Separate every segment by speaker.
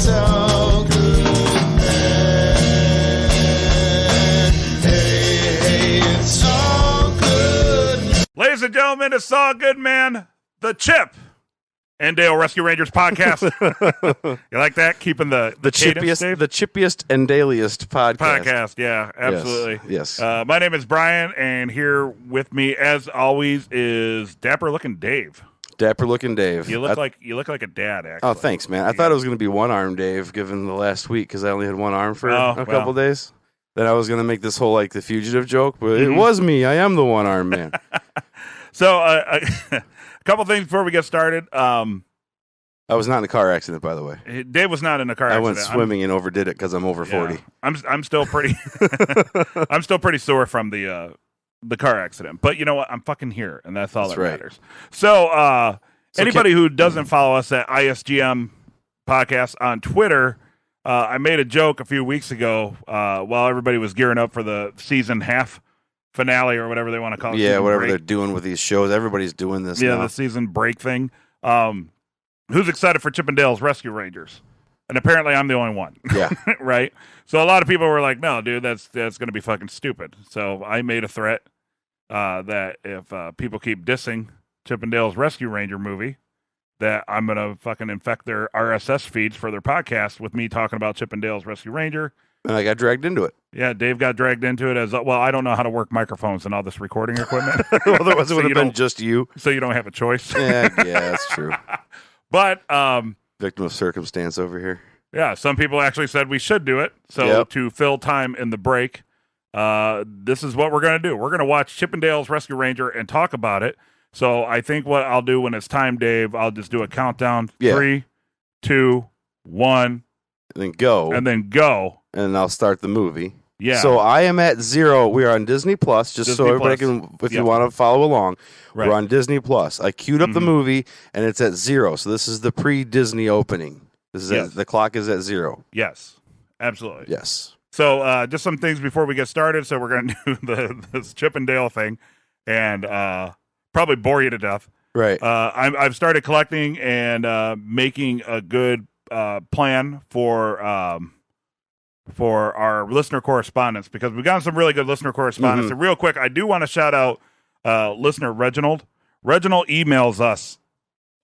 Speaker 1: so good, man. Hey, it's all good.
Speaker 2: Ladies and gentlemen, it's all good, man. The Chip and Dale Rescue Rangers podcast. You like that? Keeping the cadence, Dave?
Speaker 3: The chippiest and dailiest podcast.
Speaker 2: Yeah, absolutely.
Speaker 3: Yes.
Speaker 2: My name is Brian, and here with me, as always, is dapper looking Dave.
Speaker 3: Dapper looking Dave.
Speaker 2: You look like a dad. Actually.
Speaker 3: Oh, thanks, man. I thought it was going to be one arm Dave, given the last week, because I only had one arm for a couple days. Then I was going to make this whole the fugitive joke, but it was me. I am the one arm man.
Speaker 2: So, a couple things before we get started.
Speaker 3: I was not in a car accident, by the way.
Speaker 2: Dave was not in a car accident.
Speaker 3: I went swimming and overdid it because I'm over 40.
Speaker 2: I'm still pretty I'm still pretty sore from the car accident. But you know what? I'm fucking here, and that's all that matters. So anybody who doesn't follow us at ISGM Podcast on Twitter, I made a joke a few weeks ago while everybody was gearing up for the season half finale or whatever they want to call it.
Speaker 3: Yeah, whatever they're doing with these shows. Everybody's doing this now.
Speaker 2: The season break thing. Who's excited for Chippendale's Rescue Rangers? And apparently I'm the only one.
Speaker 3: Yeah.
Speaker 2: Right? So a lot of people were like, no, dude, that's going to be fucking stupid. So I made a threat that if people keep dissing Chippendale's Rescue Ranger movie, that I'm going to fucking infect their RSS feeds for their podcast with me talking about Chippendale's Rescue Ranger.
Speaker 3: And I got dragged into it.
Speaker 2: Yeah, Dave got dragged into it as well. I don't know how to work microphones and all this recording equipment.
Speaker 3: Well, otherwise it would have been just you.
Speaker 2: So you don't have a choice.
Speaker 3: Yeah, that's true.
Speaker 2: But
Speaker 3: victim of circumstance over here.
Speaker 2: Yeah, some people actually said we should do it. So to fill time in the break, this is what we're going to do. We're going to watch Chippendale's Rescue Ranger and talk about it. So I think what I'll do when it's time, Dave, I'll just do a countdown.
Speaker 3: Yeah.
Speaker 2: 3, 2, 1.
Speaker 3: And then go. And I'll start the movie.
Speaker 2: Yeah.
Speaker 3: So I am at 0. We are on Disney Plus, so everybody can, if you want to follow along, we're on Disney Plus. I queued up the movie, and it's at 0. So this is the pre-Disney opening. This is the clock is at 0.
Speaker 2: Yes, absolutely.
Speaker 3: Yes.
Speaker 2: So just some things before we get started. So we're going to do this Chippendale thing, and probably bore you to death.
Speaker 3: Right.
Speaker 2: I've started collecting and making a good plan for our listener correspondence, because we've gotten some really good listener correspondence. And real quick, I do want to shout out listener Reginald. Reginald emails us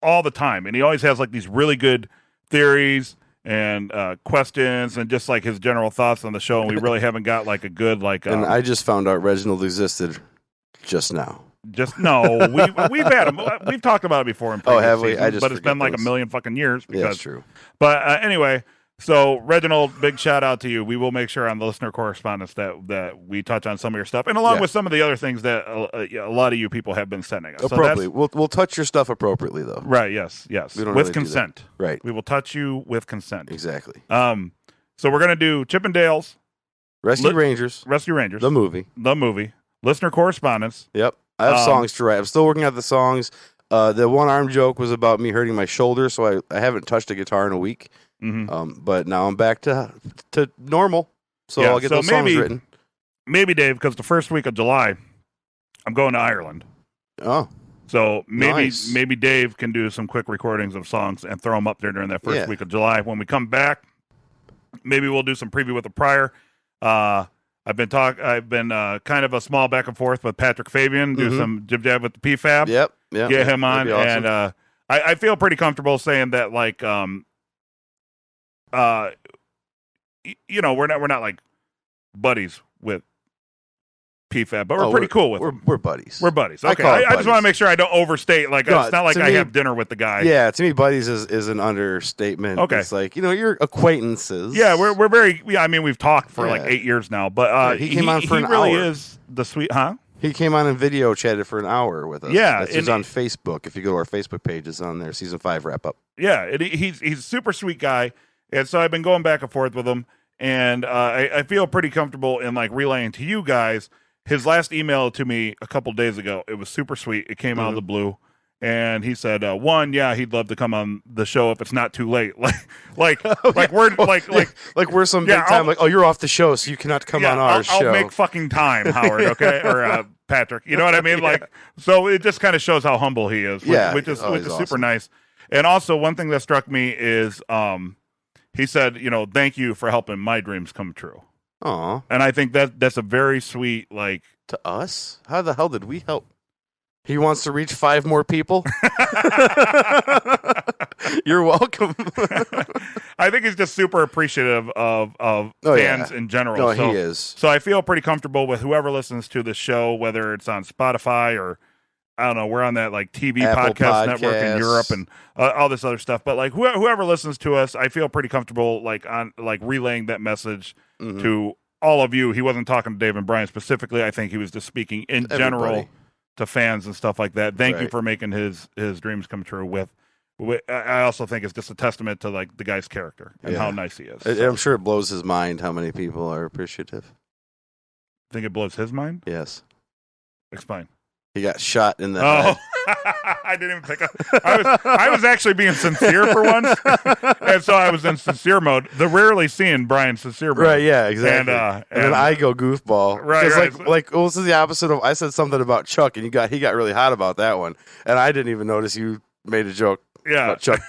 Speaker 2: all the time, and he always has these really good theories and questions and just his general thoughts on the show. And we really haven't got a good
Speaker 3: and I just found out Reginald existed just now.
Speaker 2: We've had him. We've talked about it before in previous
Speaker 3: have we?
Speaker 2: seasons, but it's been a million fucking years.
Speaker 3: Yeah, that's true.
Speaker 2: But anyway, so Reginald, big shout out to you. We will make sure on the listener correspondence that we touch on some of your stuff, and along with some of the other things that a lot of you people have been sending us.
Speaker 3: Appropriately, we'll touch your stuff appropriately, though.
Speaker 2: Right? Yes. With consent.
Speaker 3: Right.
Speaker 2: We will touch you with consent.
Speaker 3: Exactly.
Speaker 2: So we're gonna do Chippendale's
Speaker 3: Rescue Rangers. The movie.
Speaker 2: Listener correspondence.
Speaker 3: Yep. I have songs to write. I'm still working out the songs. The one arm joke was about me hurting my shoulder, so I haven't touched a guitar in a week. But now I'm back to normal, so I'll get those songs written.
Speaker 2: Maybe, Dave, because the first week of July, I'm going to Ireland.
Speaker 3: Oh.
Speaker 2: So maybe Dave can do some quick recordings of songs and throw them up there during that first week of July. When we come back, maybe we'll do some preview with the prior. I've been kind of a small back and forth with Patrick Fabian, do some jib jab with the PFAB.
Speaker 3: Yep.
Speaker 2: Get him on. Awesome. And I feel pretty comfortable saying that we're not buddies with PFAB, but we're pretty cool with him.
Speaker 3: We're buddies.
Speaker 2: We're buddies. Okay. I just want to make sure I don't overstate. It's not like I have dinner with the guy.
Speaker 3: Yeah, to me, buddies is an understatement.
Speaker 2: Okay.
Speaker 3: It's you're acquaintances. Yeah,
Speaker 2: we're very. we've talked for 8 years now, but
Speaker 3: he came on for an hour.
Speaker 2: He really is the sweet, huh?
Speaker 3: He came on and video chatted for an hour with us.
Speaker 2: Yeah,
Speaker 3: it's on Facebook. If you go to our Facebook page, it's on there. Season 5 wrap up.
Speaker 2: Yeah, he's a super sweet guy, and so I've been going back and forth with him, and I feel pretty comfortable in relaying to you guys his last email to me a couple days ago. It was super sweet. It came out of the blue. And he said, he'd love to come on the show if it's not too late. We're
Speaker 3: some big time. You're off the show, so you cannot come on our show.
Speaker 2: I'll make fucking time, Howard. Okay, or Patrick. You know what I mean? So it just kind of shows how humble he is. Which is
Speaker 3: awesome.
Speaker 2: Super nice. And also, one thing that struck me is he said, thank you for helping my dreams come true.
Speaker 3: Aw.
Speaker 2: And I think that's a very sweet, like...
Speaker 3: To us? How the hell did we help? He wants to reach 5 more people? You're welcome.
Speaker 2: I think he's just super appreciative of fans in general.
Speaker 3: No,
Speaker 2: so,
Speaker 3: he is.
Speaker 2: So I feel pretty comfortable with whoever listens to the show, whether it's on Spotify or, I don't know, we're on that like TV podcast network in Europe and all this other stuff. But like whoever listens to us, I feel pretty comfortable like on like relaying that message to all of you. He wasn't talking to Dave and Brian specifically. I think he was just speaking in general to fans and stuff like that. Thank you for making his dreams come true with I also think it's just a testament to like the guy's character and how nice he is.
Speaker 3: I'm sure it blows his mind how many people are appreciative.
Speaker 2: Think it blows his mind?
Speaker 3: Yes.
Speaker 2: Explain.
Speaker 3: He got shot in the head.
Speaker 2: I didn't even pick up. I was actually being sincere for once, and so I was in sincere mode. The rarely seen Brian sincere mode.
Speaker 3: Right, yeah, exactly. And then I go goofball.
Speaker 2: Right.
Speaker 3: This is the opposite of, I said something about Chuck, and he got really hot about that one, and I didn't even notice you made a joke about Chuck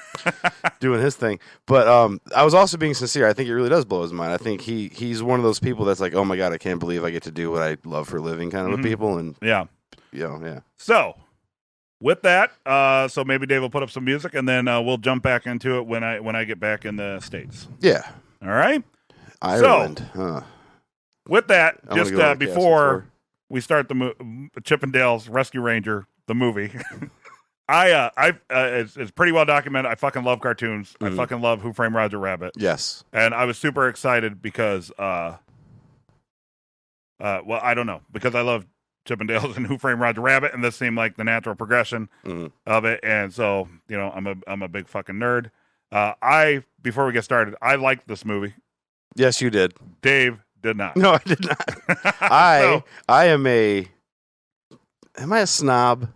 Speaker 3: doing his thing. But I was also being sincere. I think it really does blow his mind. I think he's one of those people that's like, oh my God, I can't believe I get to do what I love for a living kind of a people. And
Speaker 2: yeah.
Speaker 3: So
Speaker 2: with that, so maybe Dave will put up some music, and then we'll jump back into it when I get back in the States.
Speaker 3: Yeah.
Speaker 2: All right.
Speaker 3: Ireland.
Speaker 2: So, with that, just before we start the Chippendales Rescue Ranger, the movie, it's pretty well documented. I fucking love cartoons. I fucking love Who Framed Roger Rabbit.
Speaker 3: Yes.
Speaker 2: And I was super excited because, well, I don't know, because I love Chippendales and Who Framed Roger Rabbit, and this seemed like the natural progression of it. And so, I'm a big fucking nerd. Before we get started, I liked this movie.
Speaker 3: Yes, you did.
Speaker 2: Dave did not.
Speaker 3: No, I did not. Am I a snob?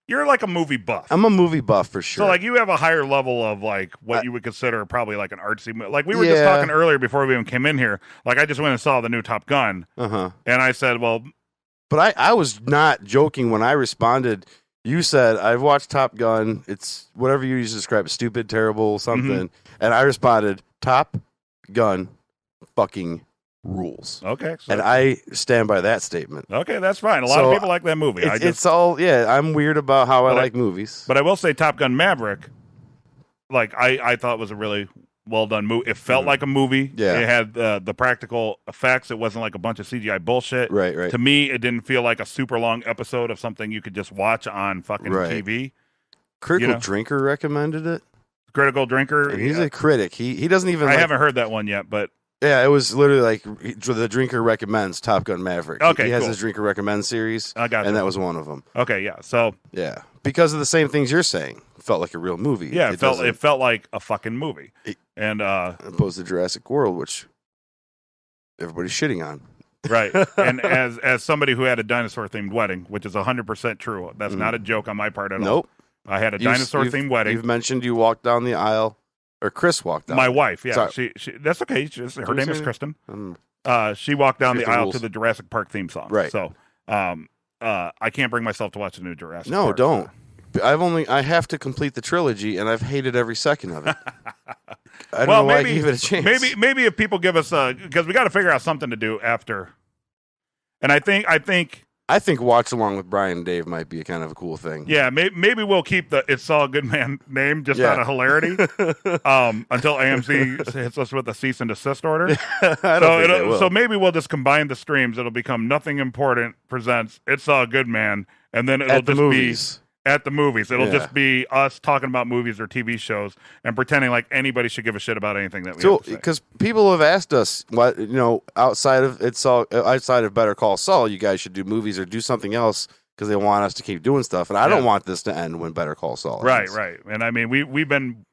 Speaker 2: You're like a movie buff.
Speaker 3: I'm a movie buff for sure.
Speaker 2: So like you have a higher level of like what you would consider probably like an artsy movie. Like we were just talking earlier before we even came in here. Like I just went and saw the new Top Gun. And I said, well...
Speaker 3: But I was not joking when I responded. You said, I've watched Top Gun. It's whatever you use to describe it, stupid, terrible, something. And I responded, Top Gun fucking rules.
Speaker 2: Okay. So
Speaker 3: and I stand by that statement.
Speaker 2: Okay, that's fine. A lot of people like that movie.
Speaker 3: I'm weird about how I like movies.
Speaker 2: But I will say Top Gun Maverick, like I thought was a really well done movie. It felt like a movie.
Speaker 3: Yeah.
Speaker 2: It had the practical effects. It wasn't like a bunch of CGI bullshit.
Speaker 3: Right.
Speaker 2: To me, it didn't feel like a super long episode of something you could just watch on fucking TV.
Speaker 3: Critical Drinker recommended it.
Speaker 2: Critical Drinker.
Speaker 3: And he's a critic. He doesn't even.
Speaker 2: I haven't heard that one yet, but.
Speaker 3: Yeah, it was literally like the Drinker recommends Top Gun Maverick.
Speaker 2: Okay,
Speaker 3: he has his Drinker recommend series.
Speaker 2: I got
Speaker 3: and that was one of them.
Speaker 2: Okay, yeah. So
Speaker 3: yeah, because of the same things you're saying, it felt like a real movie.
Speaker 2: Yeah, it felt like a fucking movie. And
Speaker 3: opposed to Jurassic World, which everybody's shitting on.
Speaker 2: Right. And as somebody who had a dinosaur themed wedding, which is 100% true, that's not a joke on my part at all.
Speaker 3: Nope.
Speaker 2: I had a dinosaur themed wedding.
Speaker 3: You've mentioned you walked down the aisle. Or Chris walked down.
Speaker 2: My wife, yeah.
Speaker 3: Sorry.
Speaker 2: She that's okay. Her name is Kristen. She walked down the aisle to the Jurassic Park theme song.
Speaker 3: Right.
Speaker 2: So I can't bring myself to watch a new Jurassic Park.
Speaker 3: No, don't. I have to complete the trilogy, and I've hated every second of it. I don't know why I gave it a chance.
Speaker 2: Maybe if people give us because we got to figure out something to do after. And I think
Speaker 3: watch along with Brian and Dave might be a kind of a cool thing.
Speaker 2: Yeah, maybe we'll keep the It's All Good Man name just out of hilarity until AMC hits us with a cease and desist order. So maybe we'll just combine the streams. It'll become Nothing Important presents It's All Good Man, and then it'll be at the movies. It'll just be us talking about movies or TV shows and pretending like anybody should give a shit about anything that we have to say.
Speaker 3: Because people have asked us, what outside of Better Call Saul, you guys should do movies or do something else because they want us to keep doing stuff. And I don't want this to end when Better Call Saul ends.
Speaker 2: Right. And I mean, we've been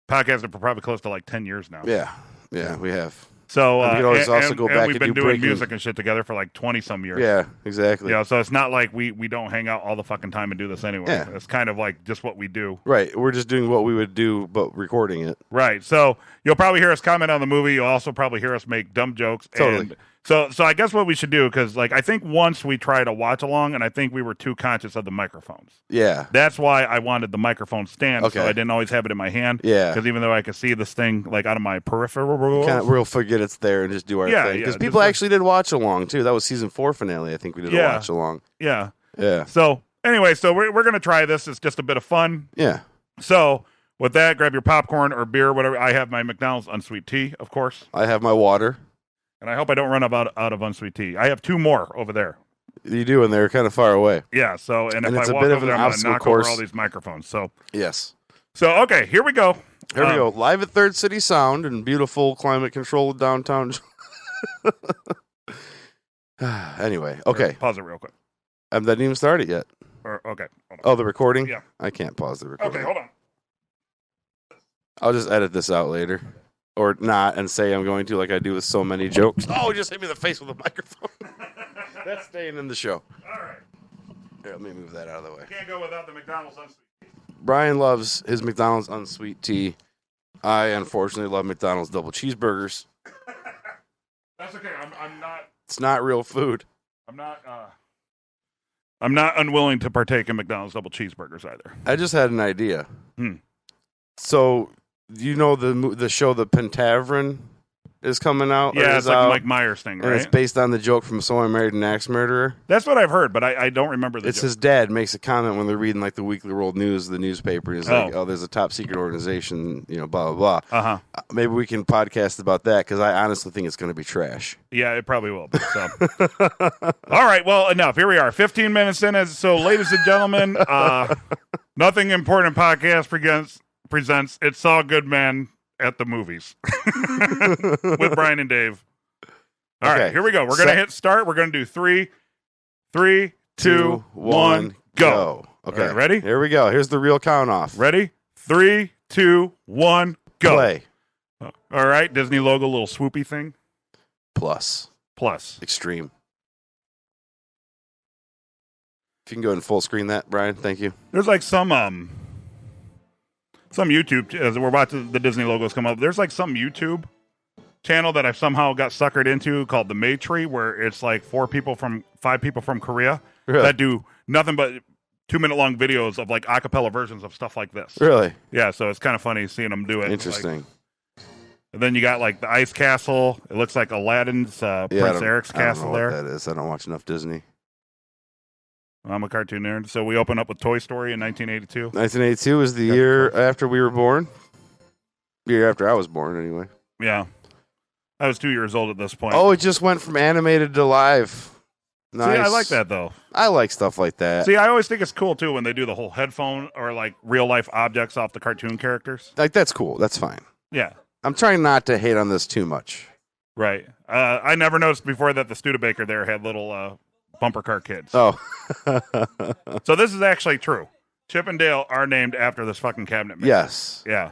Speaker 2: podcasting for probably close to like 10 years now.
Speaker 3: Yeah, we have.
Speaker 2: So
Speaker 3: we can always also go back and
Speaker 2: we've been doing music and shit together for like 20 some years.
Speaker 3: Yeah, exactly.
Speaker 2: So it's not like we don't hang out all the fucking time and do this anyway.
Speaker 3: Yeah.
Speaker 2: It's kind of like just what we do.
Speaker 3: Right. We're just doing what we would do, but recording it.
Speaker 2: Right. So you'll probably hear us comment on the movie. You'll also probably hear us make dumb jokes.
Speaker 3: Totally.
Speaker 2: And So I guess what we should do, because like I think once we tried a watch along, and I think we were too conscious of the microphones.
Speaker 3: Yeah,
Speaker 2: that's why I wanted the microphone stand.
Speaker 3: Okay.
Speaker 2: So I didn't always have it in my hand.
Speaker 3: Yeah,
Speaker 2: because even though I could see this thing like out of my peripheral,
Speaker 3: we'll forget it's there and just do our thing. Because people actually did watch along too. That was season 4 finale. I think we did a watch along.
Speaker 2: Yeah.
Speaker 3: So
Speaker 2: anyway, so we're gonna try this. It's just a bit of fun.
Speaker 3: Yeah.
Speaker 2: So with that, grab your popcorn or beer, whatever. I have my McDonald's unsweet tea, of course.
Speaker 3: I have my water.
Speaker 2: And I hope I don't run out of unsweet tea. I have 2 more over there.
Speaker 3: You do, and they're kind of far away.
Speaker 2: Yeah, so if
Speaker 3: it's
Speaker 2: I
Speaker 3: a
Speaker 2: walk
Speaker 3: bit
Speaker 2: over
Speaker 3: of an
Speaker 2: there, I'm going to
Speaker 3: obstacle
Speaker 2: knock
Speaker 3: course.
Speaker 2: over all these microphones. So
Speaker 3: yes.
Speaker 2: So okay, here we go.
Speaker 3: Here we go. Live at Third City Sound in beautiful climate-controlled downtown. Anyway, okay.
Speaker 2: Pause it real quick.
Speaker 3: That didn't even start it yet.
Speaker 2: Okay.
Speaker 3: Oh, the recording?
Speaker 2: Yeah.
Speaker 3: I can't pause the recording.
Speaker 2: Okay, hold on.
Speaker 3: I'll just edit this out later. Or not, and say I'm going to, like I do with so many jokes. Oh, just hit me in the face with a microphone. That's staying in the show.
Speaker 2: All right.
Speaker 3: Here, let me move that out of the way.
Speaker 2: Can't go without the McDonald's unsweet tea.
Speaker 3: Brian loves his McDonald's unsweet tea. I, unfortunately, love McDonald's double cheeseburgers.
Speaker 2: That's okay. I'm not...
Speaker 3: It's not real food.
Speaker 2: I'm not unwilling to partake in McDonald's double cheeseburgers either.
Speaker 3: I just had an idea. So... You know the show The Penn Tavern is coming out?
Speaker 2: Yeah, it's like Mike Myers thing, right?
Speaker 3: And it's based on the joke from Someone Married an Axe Murderer.
Speaker 2: That's what I've heard, but I don't remember the
Speaker 3: It's
Speaker 2: joke.
Speaker 3: his dad makes a comment when they're reading like the Weekly World News, the newspaper. He's like, oh, there's a top secret organization, blah, blah, blah. Maybe we can podcast about that because I honestly think it's going to be trash.
Speaker 2: Yeah, it probably will. So. All right, well, enough. Here we are, 15 minutes in. So, ladies and gentlemen, Nothing Important Podcast presents It's All Good Man at the Movies with Brian and Dave. All right, here we go. We're going to hit start. We're going to do 3, 2, 1, go.
Speaker 3: Okay,
Speaker 2: right, ready?
Speaker 3: Here we go. Here's the real count off.
Speaker 2: Ready? 3, 2, 1, go.
Speaker 3: Play.
Speaker 2: All right, Disney logo, little swoopy thing.
Speaker 3: Plus. Extreme. If you can go ahead and full screen that, Brian, thank you.
Speaker 2: There's like some YouTube, as we're about to, the Disney logos come up, there's like some YouTube channel that I've somehow got suckered into called the May Tree, where it's like 5 people from Korea that do nothing but 2-minute long videos of like acapella versions of stuff like this.
Speaker 3: Really?
Speaker 2: Yeah, so it's kind of funny seeing them do it.
Speaker 3: Interesting.
Speaker 2: And then you got like the Ice Castle. It looks like Aladdin's Prince Eric's castle there.
Speaker 3: I don't know what that is. I don't watch enough Disney.
Speaker 2: I'm a cartoon nerd. So we open up with Toy Story in 1982.
Speaker 3: 1982 is the year after we were born. The year after I was born, anyway.
Speaker 2: Yeah. I was 2 years old at this point.
Speaker 3: Oh, it just went from animated to live. Nice.
Speaker 2: See, I like that, though.
Speaker 3: I like stuff like that.
Speaker 2: See, I always think it's cool, too, when they do the whole headphone or, like, real-life objects off the cartoon characters.
Speaker 3: Like, that's cool. That's fine.
Speaker 2: Yeah. I'm
Speaker 3: trying not to hate on this too much.
Speaker 2: Right. I never noticed before that the Studebaker there had little bumper car kids.
Speaker 3: Oh.
Speaker 2: So this is actually true. Chip and Dale are named after this fucking cabinet maker.
Speaker 3: Yes.
Speaker 2: Yeah.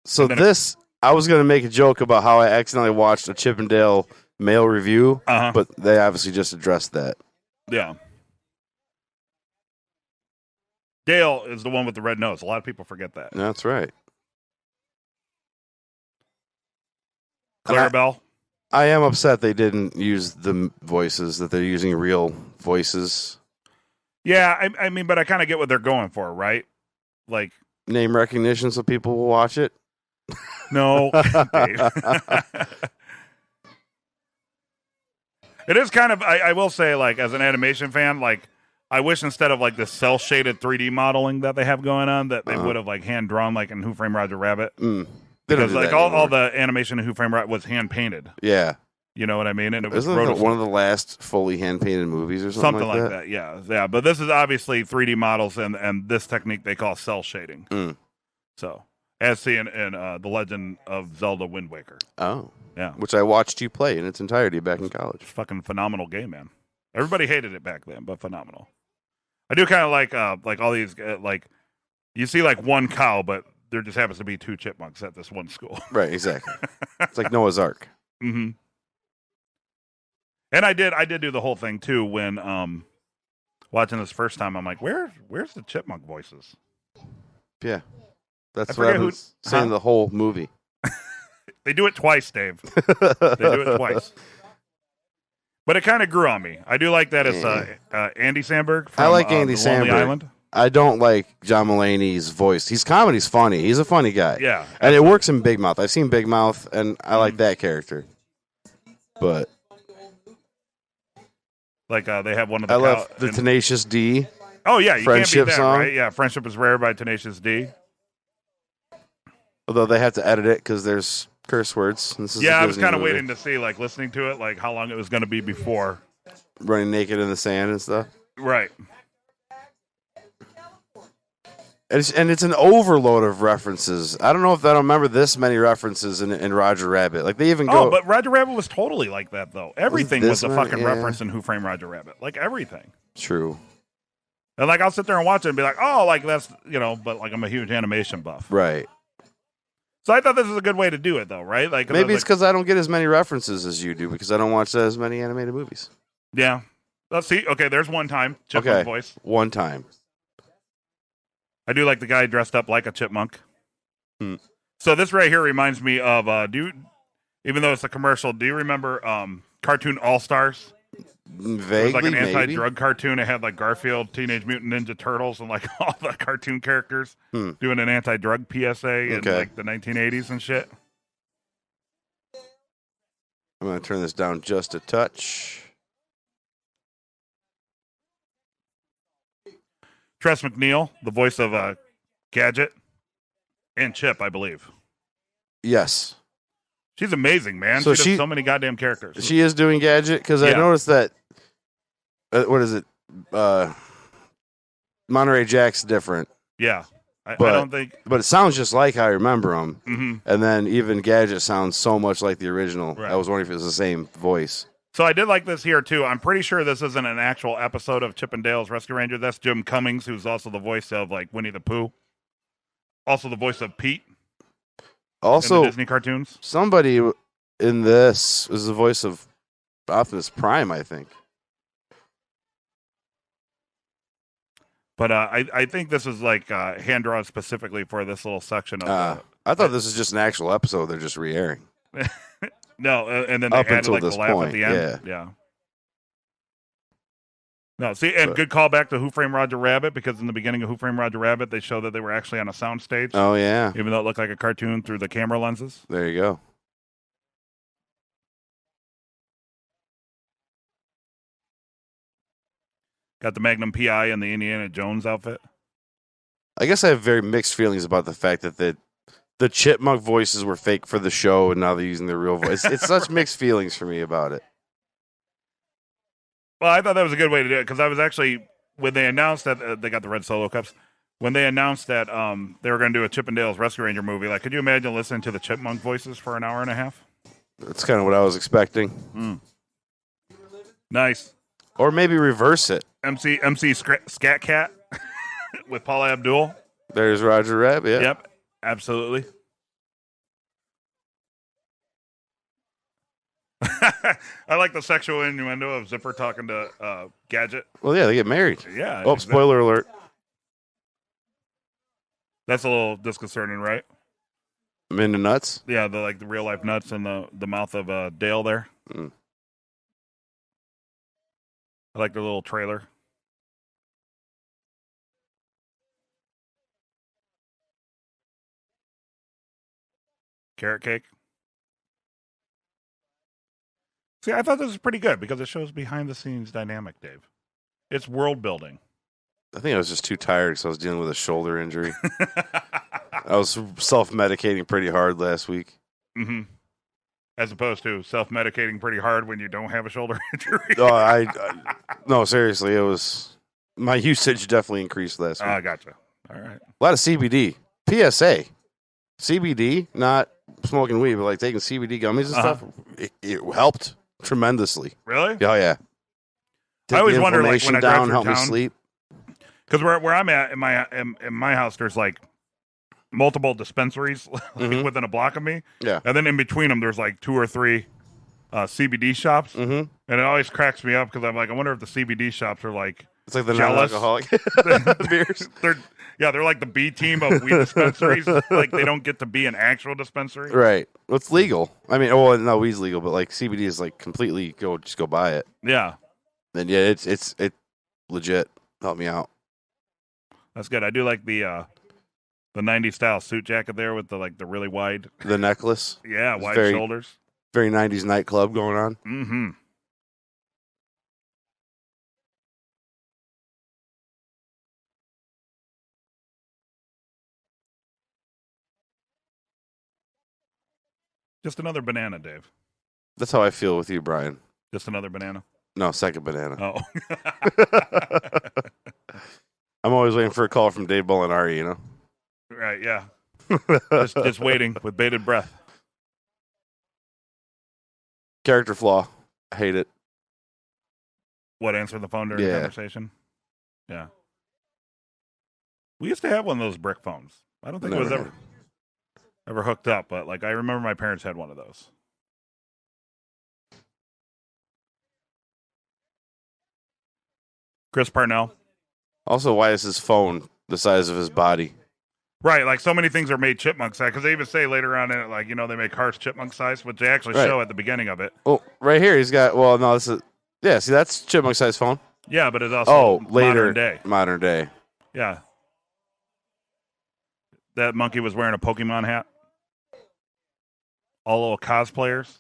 Speaker 3: So this, I was going to make a joke about how I accidentally watched a Chip and Dale mail review, but they obviously just addressed that.
Speaker 2: Yeah. Dale is the one with the red nose. A lot of people forget that.
Speaker 3: That's right.
Speaker 2: Clarabelle.
Speaker 3: I am upset they didn't use the voices, that they're using real voices.
Speaker 2: Yeah, I mean, but I kind of get what they're going for, right? Like
Speaker 3: name recognition so people will watch it.
Speaker 2: No. It is kind of, I will say, like, as an animation fan, like, I wish instead of, like, the cel-shaded 3D modeling that they have going on, that they would have, like, hand-drawn, like, in Who Framed Roger Rabbit. Because, like, all the animation in Who Framed Roger was hand-painted.
Speaker 3: Yeah.
Speaker 2: You know what I mean? And it was
Speaker 3: one of the last fully hand-painted movies or something like that?
Speaker 2: Yeah. But this is obviously 3D models, and this technique they call cel shading. So, as seen in The Legend of Zelda Wind Waker.
Speaker 3: Oh.
Speaker 2: Yeah.
Speaker 3: Which I watched you play in its entirety back in college.
Speaker 2: Fucking phenomenal game, man. Everybody hated it back then, but phenomenal. I do kind of like all these, like, you see like one cow, but there just happens to be 2 chipmunks at this one school.
Speaker 3: Right, exactly. It's like Noah's Ark.
Speaker 2: Mm-hmm. And I did do the whole thing too when watching this first time. I'm like, where's the chipmunk voices?
Speaker 3: Yeah, that's what I was saying the whole movie.
Speaker 2: They do it twice, Dave. They do it twice. But it kind of grew on me. I do like that it's Andy Samberg from
Speaker 3: I like Andy
Speaker 2: The Lonely
Speaker 3: Samberg.
Speaker 2: Island.
Speaker 3: I don't like John Mulaney's voice. Comedy's funny. He's a funny guy.
Speaker 2: Yeah.
Speaker 3: And it works in Big Mouth. I've seen Big Mouth, and I like that character. But
Speaker 2: like they have one of the
Speaker 3: I love the Tenacious D.
Speaker 2: Oh yeah, you
Speaker 3: Friendship
Speaker 2: can't beat that,
Speaker 3: song.
Speaker 2: right? Yeah, Friendship is Rare by Tenacious D.
Speaker 3: Although they have to edit it because there's curse words. This is
Speaker 2: I was kind of waiting to see, like, listening to it, like, how long it was going to be before.
Speaker 3: Running naked in the sand and stuff.
Speaker 2: Right.
Speaker 3: And it's an overload of references. I don't know if I don't remember this many references in Roger Rabbit. Like, they even go...
Speaker 2: Oh, but Roger Rabbit was totally like that, though. Everything was a fucking reference in Who Framed Roger Rabbit. Like, everything.
Speaker 3: True.
Speaker 2: And, like, I'll sit there and watch it and be like, oh, like, that's, you know, but, like, I'm a huge animation buff.
Speaker 3: Right.
Speaker 2: So I thought this was a good way to do it, though, right? Like,
Speaker 3: maybe it's because I don't get as many references as you do because I don't watch as many animated movies.
Speaker 2: Yeah. Let's see. Okay, there's one time. Chipmunk voice.
Speaker 3: One time.
Speaker 2: I do like the guy dressed up like a chipmunk. So this right here reminds me of, even though it's a commercial, do you remember cartoon All-Stars?
Speaker 3: Vaguely,
Speaker 2: it was like an anti-drug
Speaker 3: maybe.
Speaker 2: cartoon. It had like Garfield, Teenage Mutant Ninja Turtles, and like all the cartoon characters doing an anti-drug PSA in like the 1980s and shit.
Speaker 3: I'm going to turn this down just a touch.
Speaker 2: Tress MacNeille, the voice of Gadget and Chip, I believe.
Speaker 3: Yes.
Speaker 2: She's amazing, man.
Speaker 3: So
Speaker 2: she does so many goddamn characters.
Speaker 3: She is doing Gadget because I noticed that. What is it? Monterey Jack's different.
Speaker 2: Yeah, I don't think.
Speaker 3: But it sounds just like how I remember them.
Speaker 2: Mm-hmm.
Speaker 3: And then even Gadget sounds so much like the original.
Speaker 2: Right.
Speaker 3: I was wondering if it was the same voice.
Speaker 2: So I did like this here too. I'm pretty sure this isn't an actual episode of Chip and Dale's Rescue Ranger. That's Jim Cummings, who's also the voice of like Winnie the Pooh. Also the voice of Pete.
Speaker 3: Also,
Speaker 2: in the Disney cartoons.
Speaker 3: Somebody in this is the voice of Optimus Prime, I think.
Speaker 2: But I think this is like hand drawn specifically for this little section of.
Speaker 3: I thought this was just an actual episode. They're just re-airing.
Speaker 2: No, and then they
Speaker 3: Up
Speaker 2: added
Speaker 3: until
Speaker 2: like the
Speaker 3: this
Speaker 2: laugh
Speaker 3: point,
Speaker 2: at the end.
Speaker 3: yeah.
Speaker 2: No, see, and good callback to Who Framed Roger Rabbit, because in the beginning of Who Framed Roger Rabbit, they showed that they were actually on a soundstage.
Speaker 3: Oh, yeah.
Speaker 2: Even though it looked like a cartoon through the camera lenses.
Speaker 3: There you go.
Speaker 2: Got the Magnum PI and the Indiana Jones outfit.
Speaker 3: I guess I have very mixed feelings about the fact that the Chipmunk voices were fake for the show and now they're using their real voice. It's such mixed feelings for me about it.
Speaker 2: Well, I thought that was a good way to do it because I was actually, when they announced that they got the red Solo cups, when they announced that they were going to do a Chip and Dale's Rescue Ranger movie, like, could you imagine listening to the Chipmunk voices for an hour and a half?
Speaker 3: That's kind of what I was expecting.
Speaker 2: Nice.
Speaker 3: Or maybe reverse it.
Speaker 2: MC Scat Cat with Paula Abdul.
Speaker 3: There's Roger Rabbit. Yeah.
Speaker 2: Yep, absolutely. I like the sexual innuendo of Zipper talking to Gadget.
Speaker 3: Well, yeah, they get married.
Speaker 2: Yeah.
Speaker 3: Oh, spoiler alert.
Speaker 2: That's a little disconcerting, right?
Speaker 3: I'm into nuts.
Speaker 2: Yeah, the real life nuts in the mouth of Dale there. I like their little trailer. Carrot cake. See, I thought this was pretty good because it shows behind the scenes dynamic, Dave. It's world building.
Speaker 3: I think I was just too tired because I was dealing with a shoulder injury. I was self-medicating pretty hard last week.
Speaker 2: Mm-hmm. As opposed to self-medicating pretty hard when you don't have a shoulder injury.
Speaker 3: Oh, no, seriously, it was my usage definitely increased last week.
Speaker 2: Oh, gotcha. All right.
Speaker 3: A lot of CBD. PSA. CBD, not smoking weed, but like taking CBD gummies and stuff. It helped tremendously.
Speaker 2: Really?
Speaker 3: Oh, yeah.
Speaker 2: I always wonder, like, when I drive
Speaker 3: down,
Speaker 2: through
Speaker 3: help me
Speaker 2: town,
Speaker 3: sleep.
Speaker 2: because where I'm at in my house, there's like multiple dispensaries like, within a block of me.
Speaker 3: Yeah.
Speaker 2: And then in between them, there's like 2 or 3 CBD shops. Mm-hmm. And it always cracks me up because I'm like, I wonder if the CBD shops are like
Speaker 3: it's like the
Speaker 2: jealous.
Speaker 3: non-alcoholic beers.
Speaker 2: Yeah, they're like the B team of weed dispensaries. Like they don't get to be an actual dispensary.
Speaker 3: Right. Well, it's legal. I mean, oh no, weed's legal, but like CBD is like completely just go buy it.
Speaker 2: Yeah.
Speaker 3: And yeah, it's legit. Help me out.
Speaker 2: That's good. I do like the 90s style suit jacket there with the really wide
Speaker 3: the necklace.
Speaker 2: Yeah, wide shoulders.
Speaker 3: Very 90s nightclub going on.
Speaker 2: Mm-hmm. Just another banana, Dave.
Speaker 3: That's how I feel with you, Brian.
Speaker 2: Just another banana?
Speaker 3: No, second banana.
Speaker 2: Oh.
Speaker 3: I'm always waiting for a call from Dave Molinari, you know?
Speaker 2: Right, yeah. just waiting with bated breath.
Speaker 3: Character flaw. I hate it.
Speaker 2: What, answer the phone during the conversation? Yeah. We used to have one of those brick phones. I don't think it was ever hooked up, but like I remember my parents had one of those. Chris Parnell.
Speaker 3: Also, why is his phone the size of his body?
Speaker 2: Right, like so many things are made chipmunk size, because they even say later on in it, like, they make cars chipmunk size, which they actually show at the beginning of it.
Speaker 3: Oh, right here, he's got, well, no, this is, yeah, see, that's chipmunk size phone.
Speaker 2: Yeah, but it's also
Speaker 3: later,
Speaker 2: modern
Speaker 3: day.
Speaker 2: Yeah. That monkey was wearing a Pokemon hat. All little cosplayers.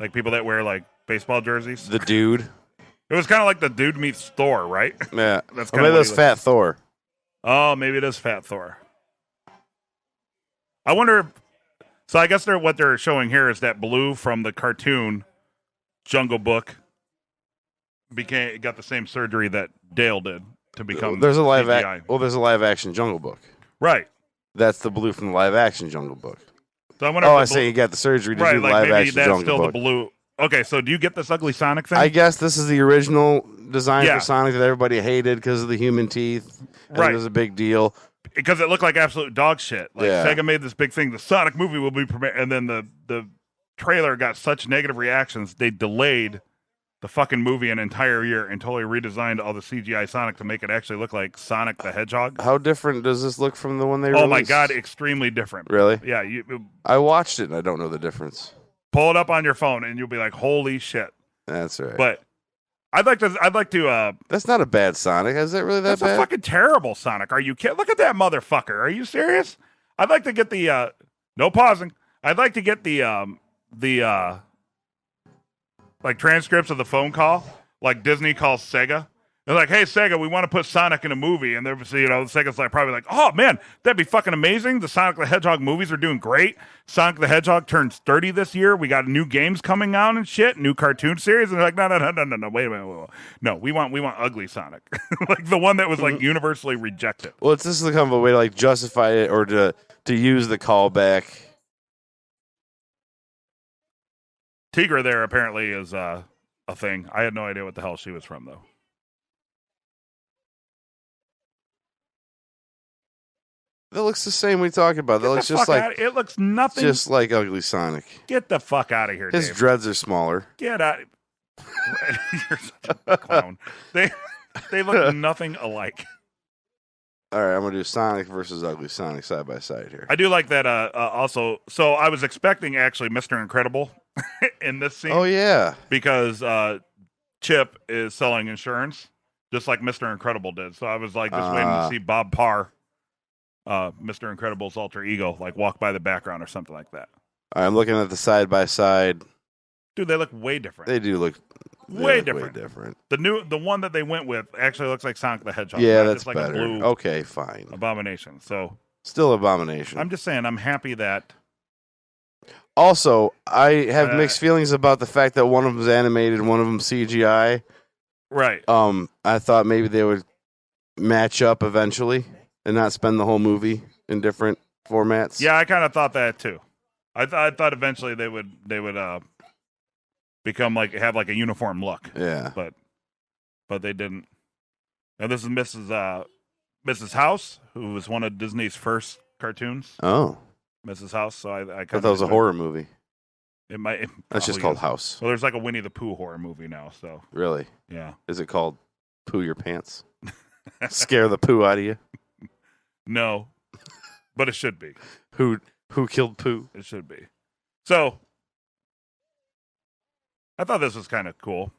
Speaker 2: Like people that wear, like, baseball jerseys.
Speaker 3: The dude.
Speaker 2: It was kind of like the dude meets Thor, right?
Speaker 3: Yeah.
Speaker 2: That's
Speaker 3: maybe that's Fat Thor.
Speaker 2: Oh, maybe it is Fat Thor. I wonder. So I guess what they're showing here is that Blue from the cartoon Jungle Book got the same surgery that Dale did to become.
Speaker 3: There's a live there's a live action Jungle Book.
Speaker 2: Right.
Speaker 3: That's the Blue from the live action Jungle Book.
Speaker 2: So I wonder.
Speaker 3: I say he got the surgery to do the live action Jungle Book.
Speaker 2: Still the Blue. Okay, so do you get this ugly Sonic thing?
Speaker 3: I guess this is the original design for Sonic that everybody hated because of the human teeth. Right. It was a big deal.
Speaker 2: Because it looked like absolute dog shit. Like Sega made this big thing, the Sonic movie will be premiered, and then the trailer got such negative reactions, they delayed the fucking movie an entire year and totally redesigned all the CGI Sonic to make it actually look like Sonic the Hedgehog.
Speaker 3: How different does this look from the one they released?
Speaker 2: Oh my God, extremely different.
Speaker 3: Really?
Speaker 2: Yeah.
Speaker 3: I watched it and I don't know the difference.
Speaker 2: Pull it up on your phone and you'll be like, holy shit.
Speaker 3: That's right.
Speaker 2: But I'd like to
Speaker 3: that's not a bad Sonic. Is it really that bad?
Speaker 2: That's a fucking terrible Sonic. Are you kidding? Look at that motherfucker. Are you serious? I'd like to get the no pausing. I'd like to get the like transcripts of the phone call, like Disney calls Sega. They're like, hey, Sega, we want to put Sonic in a movie. And they're, Sega's like probably like, oh, man, that'd be fucking amazing. The Sonic the Hedgehog movies are doing great. Sonic the Hedgehog turns 30 this year. We got new games coming out and shit, new cartoon series. And they're like, no, wait a minute. No, we want ugly Sonic. Like the one that was like universally rejected.
Speaker 3: Well, this is kind of a way to like justify it or to use the callback.
Speaker 2: Tigra there apparently is a thing. I had no idea what the hell she was from, though.
Speaker 3: That looks the same we talk about. That looks just like
Speaker 2: it looks nothing.
Speaker 3: Just like ugly Sonic.
Speaker 2: Get the fuck out of here,
Speaker 3: His
Speaker 2: Dave.
Speaker 3: dreads are smaller.
Speaker 2: Get out. You're such a clown. They look nothing alike.
Speaker 3: All right, I'm gonna do Sonic versus ugly Sonic side by side here.
Speaker 2: I do like that. Also, so I was expecting actually Mr. Incredible in this scene.
Speaker 3: Oh yeah,
Speaker 2: because Chip is selling insurance just like Mr. Incredible did. So I was like just waiting to see Bob Parr, Mr. Incredible's alter ego, like walk by the background or something like that.
Speaker 3: I'm looking at the side by side.
Speaker 2: Dude, they look way different.
Speaker 3: They do look
Speaker 2: way different. The one that they went with actually looks like Sonic the Hedgehog.
Speaker 3: Yeah, that's
Speaker 2: like
Speaker 3: better.
Speaker 2: A blue
Speaker 3: okay, fine.
Speaker 2: Abomination. So
Speaker 3: still Abomination.
Speaker 2: I'm just saying, I'm happy that.
Speaker 3: Also, I have mixed feelings about the fact that one of them's animated, and one of them CGI.
Speaker 2: Right.
Speaker 3: I thought maybe they would match up eventually and not spend the whole movie in different formats.
Speaker 2: Yeah, I kind of thought that too. I thought eventually they would become have a uniform look.
Speaker 3: Yeah.
Speaker 2: But they didn't. Now this is Mrs. House, who was one of Disney's first cartoons.
Speaker 3: Oh.
Speaker 2: Mrs. House. So I
Speaker 3: thought that was a horror movie.
Speaker 2: That's
Speaker 3: just called House.
Speaker 2: Well, there's like a Winnie the Pooh horror movie now. So
Speaker 3: really,
Speaker 2: yeah.
Speaker 3: Is it called Pooh Your Pants? Scare the poo out of you.
Speaker 2: No, but it should be.
Speaker 3: Who killed Pooh?
Speaker 2: It should be. So, I thought this was kind of cool.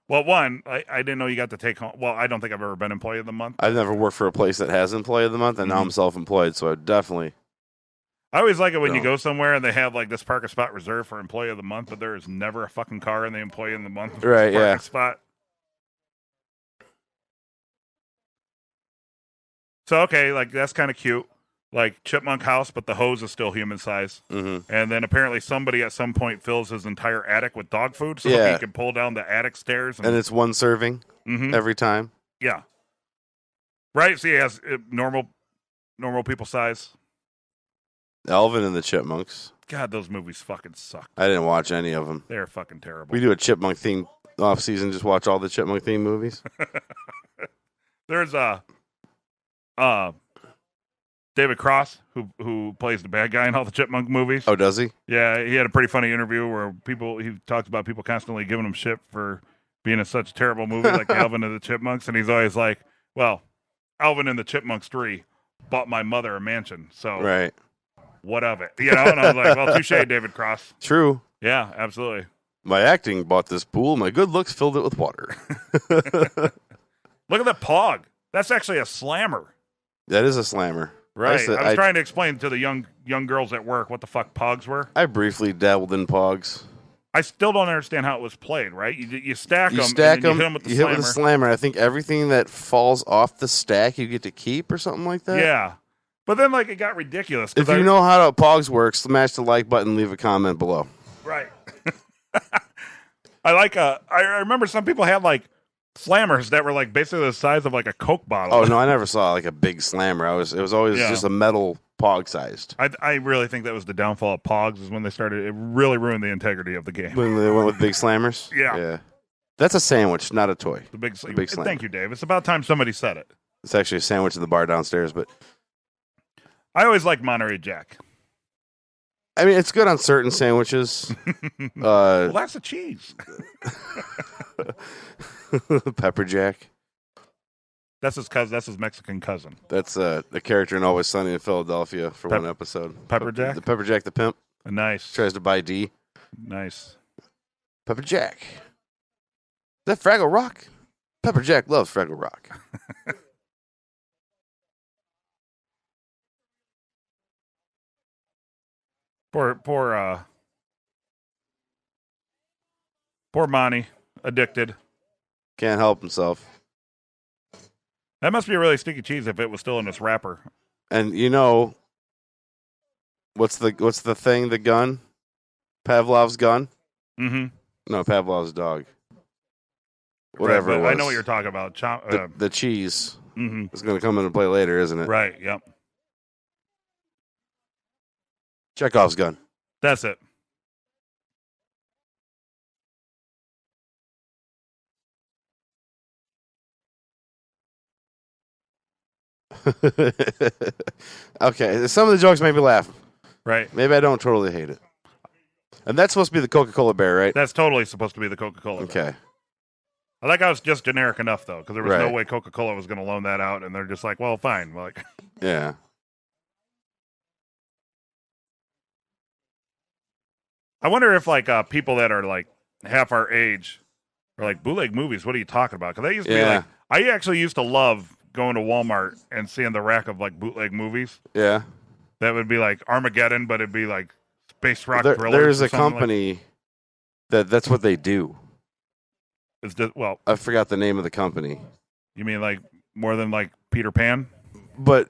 Speaker 2: Well, one, I didn't know you got to take home. Well, I don't think I've ever been Employee of the Month.
Speaker 3: I've never worked for a place that has Employee of the Month, and now I'm self-employed, so I definitely.
Speaker 2: I always like it when you go somewhere and they have like this parking spot reserved for Employee of the Month, but there is never a fucking car in the Employee of the Month parking spot. So, okay, like that's kind of cute. Like Chipmunk House, but the hose is still human size.
Speaker 3: Mm-hmm.
Speaker 2: And then apparently somebody at some point fills his entire attic with dog food so he can pull down the attic stairs.
Speaker 3: And it's one serving every time.
Speaker 2: Yeah. Right? So he has normal people size.
Speaker 3: Alvin and the Chipmunks.
Speaker 2: God, those movies fucking suck.
Speaker 3: I didn't watch any of them.
Speaker 2: They're fucking terrible.
Speaker 3: We do a Chipmunk theme off season, just watch all the Chipmunk theme movies.
Speaker 2: There's David Cross, who plays the bad guy in all the Chipmunk movies.
Speaker 3: Oh, does he?
Speaker 2: Yeah, he had a pretty funny interview where he talks about people constantly giving him shit for being in such a terrible movie like Alvin and the Chipmunks, and he's always like, well, Alvin and the Chipmunks 3 bought my mother a mansion, so
Speaker 3: right.
Speaker 2: What of it? You know, and I was like, well, touche, David Cross.
Speaker 3: True.
Speaker 2: Yeah, absolutely.
Speaker 3: My acting bought this pool. My good looks filled it with water.
Speaker 2: Look at that Pog. That's actually a slammer.
Speaker 3: That is a slammer.
Speaker 2: Right. I was trying to explain to the young girls at work what the fuck Pogs were.
Speaker 3: I briefly dabbled in Pogs.
Speaker 2: I still don't understand how it was played, right? You stack them,
Speaker 3: you hit
Speaker 2: them with the slammer.
Speaker 3: Hit with a slammer. I think everything that falls off the stack you get to keep or something like that.
Speaker 2: Yeah. But then, like, it got ridiculous.
Speaker 3: If you know how Pogs work, smash the like button, leave a comment below.
Speaker 2: Right. I remember some people had, like, slammers that were, like, basically the size of, like, a Coke bottle.
Speaker 3: Oh, no, I never saw, like, a big slammer. It was always just a metal Pog-sized.
Speaker 2: I really think that was the downfall of Pogs is when they started. It really ruined the integrity of the game.
Speaker 3: When they went with big slammers?
Speaker 2: Yeah.
Speaker 3: That's a sandwich, not a toy.
Speaker 2: The big
Speaker 3: slammer.
Speaker 2: Thank you, Dave. It's about time somebody said it.
Speaker 3: It's actually a sandwich in the bar downstairs, but...
Speaker 2: I always like Monterey Jack.
Speaker 3: I mean, it's good on certain sandwiches.
Speaker 2: Well, that's a cheese.
Speaker 3: Pepper Jack.
Speaker 2: That's his cousin. That's his Mexican cousin.
Speaker 3: That's a character in Always Sunny in Philadelphia for one episode.
Speaker 2: Pepper Jack?
Speaker 3: The Pepper Jack the pimp.
Speaker 2: Nice.
Speaker 3: Tries to buy D.
Speaker 2: Nice.
Speaker 3: Pepper Jack. Is that Fraggle Rock? Pepper Jack loves Fraggle Rock.
Speaker 2: Poor Monty, addicted.
Speaker 3: Can't help himself.
Speaker 2: That must be a really sticky cheese if it was still in its wrapper.
Speaker 3: And you know, what's the thing? The gun? Pavlov's gun?
Speaker 2: Mm-hmm.
Speaker 3: No, Pavlov's dog. Whatever it was.
Speaker 2: I know what you're talking about.
Speaker 3: The cheese is going to come into play later, isn't it?
Speaker 2: Right. Yep.
Speaker 3: Chekhov's gun.
Speaker 2: That's it.
Speaker 3: Okay, some of the jokes make me laugh.
Speaker 2: Right.
Speaker 3: Maybe I don't totally hate it. And that's supposed to be the Coca-Cola bear, right?
Speaker 2: That's totally supposed to be the Coca-Cola bear.
Speaker 3: Okay.
Speaker 2: I like how it's just generic enough, though, because there was no way Coca-Cola was going to loan that out, and they're just like, well, fine. Like,
Speaker 3: yeah.
Speaker 2: I wonder if, like, people that are, like, half our age are like, bootleg movies, what are you talking about? Because they used to be like, I actually used to love going to Walmart and seeing the rack of, like, bootleg movies.
Speaker 3: Yeah.
Speaker 2: That would be like Armageddon, but it'd be like Space Rock Thriller.
Speaker 3: There's a company that's what they do.
Speaker 2: Well,
Speaker 3: I forgot the name of the company.
Speaker 2: You mean like more than like Peter Pan?
Speaker 3: But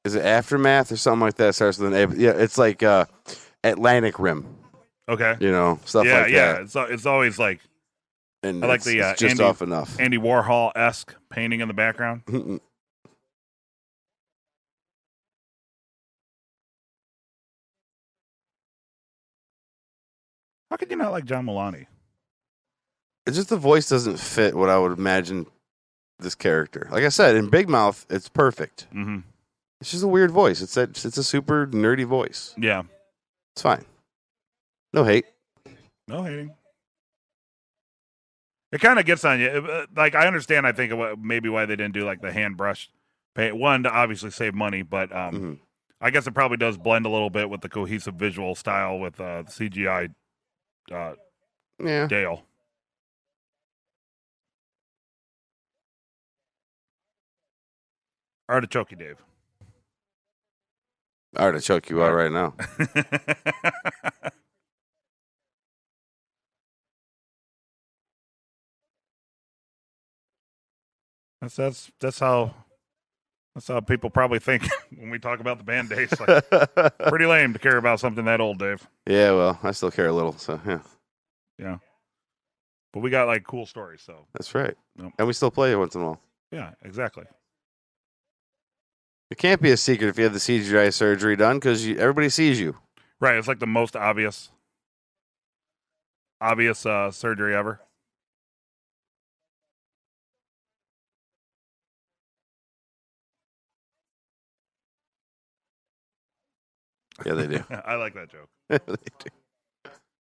Speaker 3: is it Aftermath or something like that? It starts with an A. Yeah, it's like Atlantic Rim.
Speaker 2: Okay.
Speaker 3: You know, stuff like that.
Speaker 2: Yeah, it's always like.
Speaker 3: And
Speaker 2: I like the
Speaker 3: just off enough.
Speaker 2: Andy Warhol-esque painting in the background. How could you not like John Mulaney?
Speaker 3: It's just the voice doesn't fit what I would imagine this character. Like I said, in Big Mouth, it's perfect.
Speaker 2: Mm-hmm.
Speaker 3: It's just a weird voice. It's a super nerdy voice.
Speaker 2: Yeah.
Speaker 3: It's fine. No hate.
Speaker 2: No hating. It kind of gets on you. Like, I understand, I think, maybe why they didn't do, like, the hand brush paint. One, to obviously save money, but I guess it probably does blend a little bit with the cohesive visual style with CGI Dale. Artichoke, Dave.
Speaker 3: Artichoke you out right now.
Speaker 2: That's how people probably think when we talk about the band days. Like, pretty lame to care about something that old, Dave.
Speaker 3: Yeah, well, I still care a little, so yeah.
Speaker 2: Yeah. But we got like cool stories, so
Speaker 3: that's right. Nope. And we still play it once in a while.
Speaker 2: Yeah, exactly.
Speaker 3: It can't be a secret if you have the CGI surgery done because everybody sees you.
Speaker 2: Right, it's like the most obvious surgery ever.
Speaker 3: Yeah, they do.
Speaker 2: I like that joke.
Speaker 3: They do.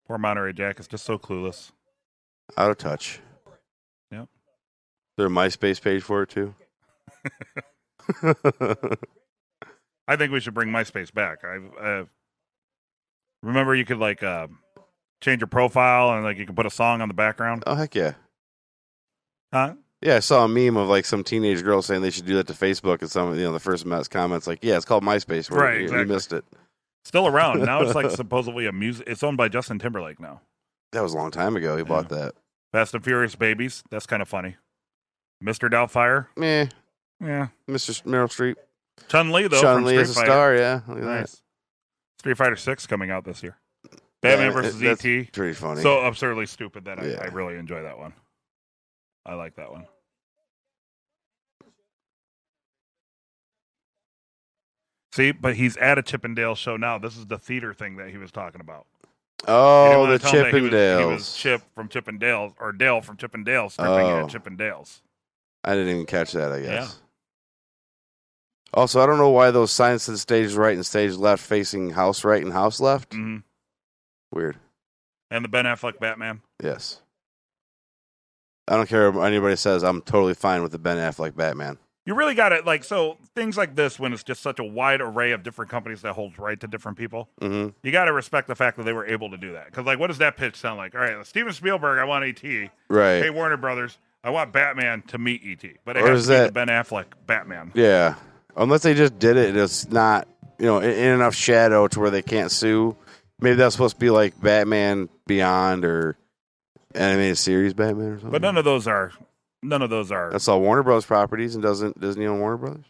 Speaker 2: Poor Monterey Jack is just so clueless.
Speaker 3: Out of touch.
Speaker 2: Yep.
Speaker 3: There's a MySpace page for it, too.
Speaker 2: I think we should bring MySpace back. I remember you could, like, change your profile and, like, you could put a song on the background.
Speaker 3: Oh, heck yeah.
Speaker 2: Huh?
Speaker 3: Yeah, I saw a meme of, like, some teenage girl saying they should do that to Facebook, and some, the first comments, like, yeah, it's called MySpace.
Speaker 2: Right, exactly.
Speaker 3: You missed it.
Speaker 2: Still around. Now it's like supposedly a music. It's owned by Justin Timberlake now.
Speaker 3: That was a long time ago. He bought that.
Speaker 2: Fast and Furious Babies. That's kind of funny. Mr. Doubtfire.
Speaker 3: Meh.
Speaker 2: Yeah.
Speaker 3: Mr. Meryl Streep.
Speaker 2: Chun-Li, though.
Speaker 3: Chun-Li is a star, yeah. Look at
Speaker 2: nice.
Speaker 3: that.
Speaker 2: Street Fighter 6 coming out this year. Batman versus E.T.
Speaker 3: Pretty funny.
Speaker 2: So absurdly stupid that I really enjoy that one. I like that one. See, but he's at a Chippendale show now. This is the theater thing that he was talking about.
Speaker 3: Oh, the Chippendales.
Speaker 2: He was Chip from Chippendales, or Dale from Chippendales, stripping at Chippendales.
Speaker 3: I didn't even catch that, I guess.
Speaker 2: Yeah.
Speaker 3: Also, I don't know why those signs said stage right and stage left facing house right and house left.
Speaker 2: Mm-hmm.
Speaker 3: Weird.
Speaker 2: And the Ben Affleck Batman.
Speaker 3: Yes. I don't care what anybody says. I'm totally fine with the Ben Affleck Batman.
Speaker 2: You really got it. Like, so things like this, when it's just such a wide array of different companies that holds right to different people, you got to respect the fact that they were able to do that. Because, like, what does that pitch sound like? All right, Steven Spielberg, I want E.T.
Speaker 3: Right.
Speaker 2: Hey, Warner Brothers, I want Batman to meet E.T. But it has to be the Ben Affleck Batman.
Speaker 3: Yeah. Unless they just did it, it's not, in enough shadow to where they can't sue. Maybe that's supposed to be like Batman Beyond or animated series Batman or something.
Speaker 2: But none of those are.
Speaker 3: That's all Warner Bros. Properties, and doesn't Disney own Warner Brothers?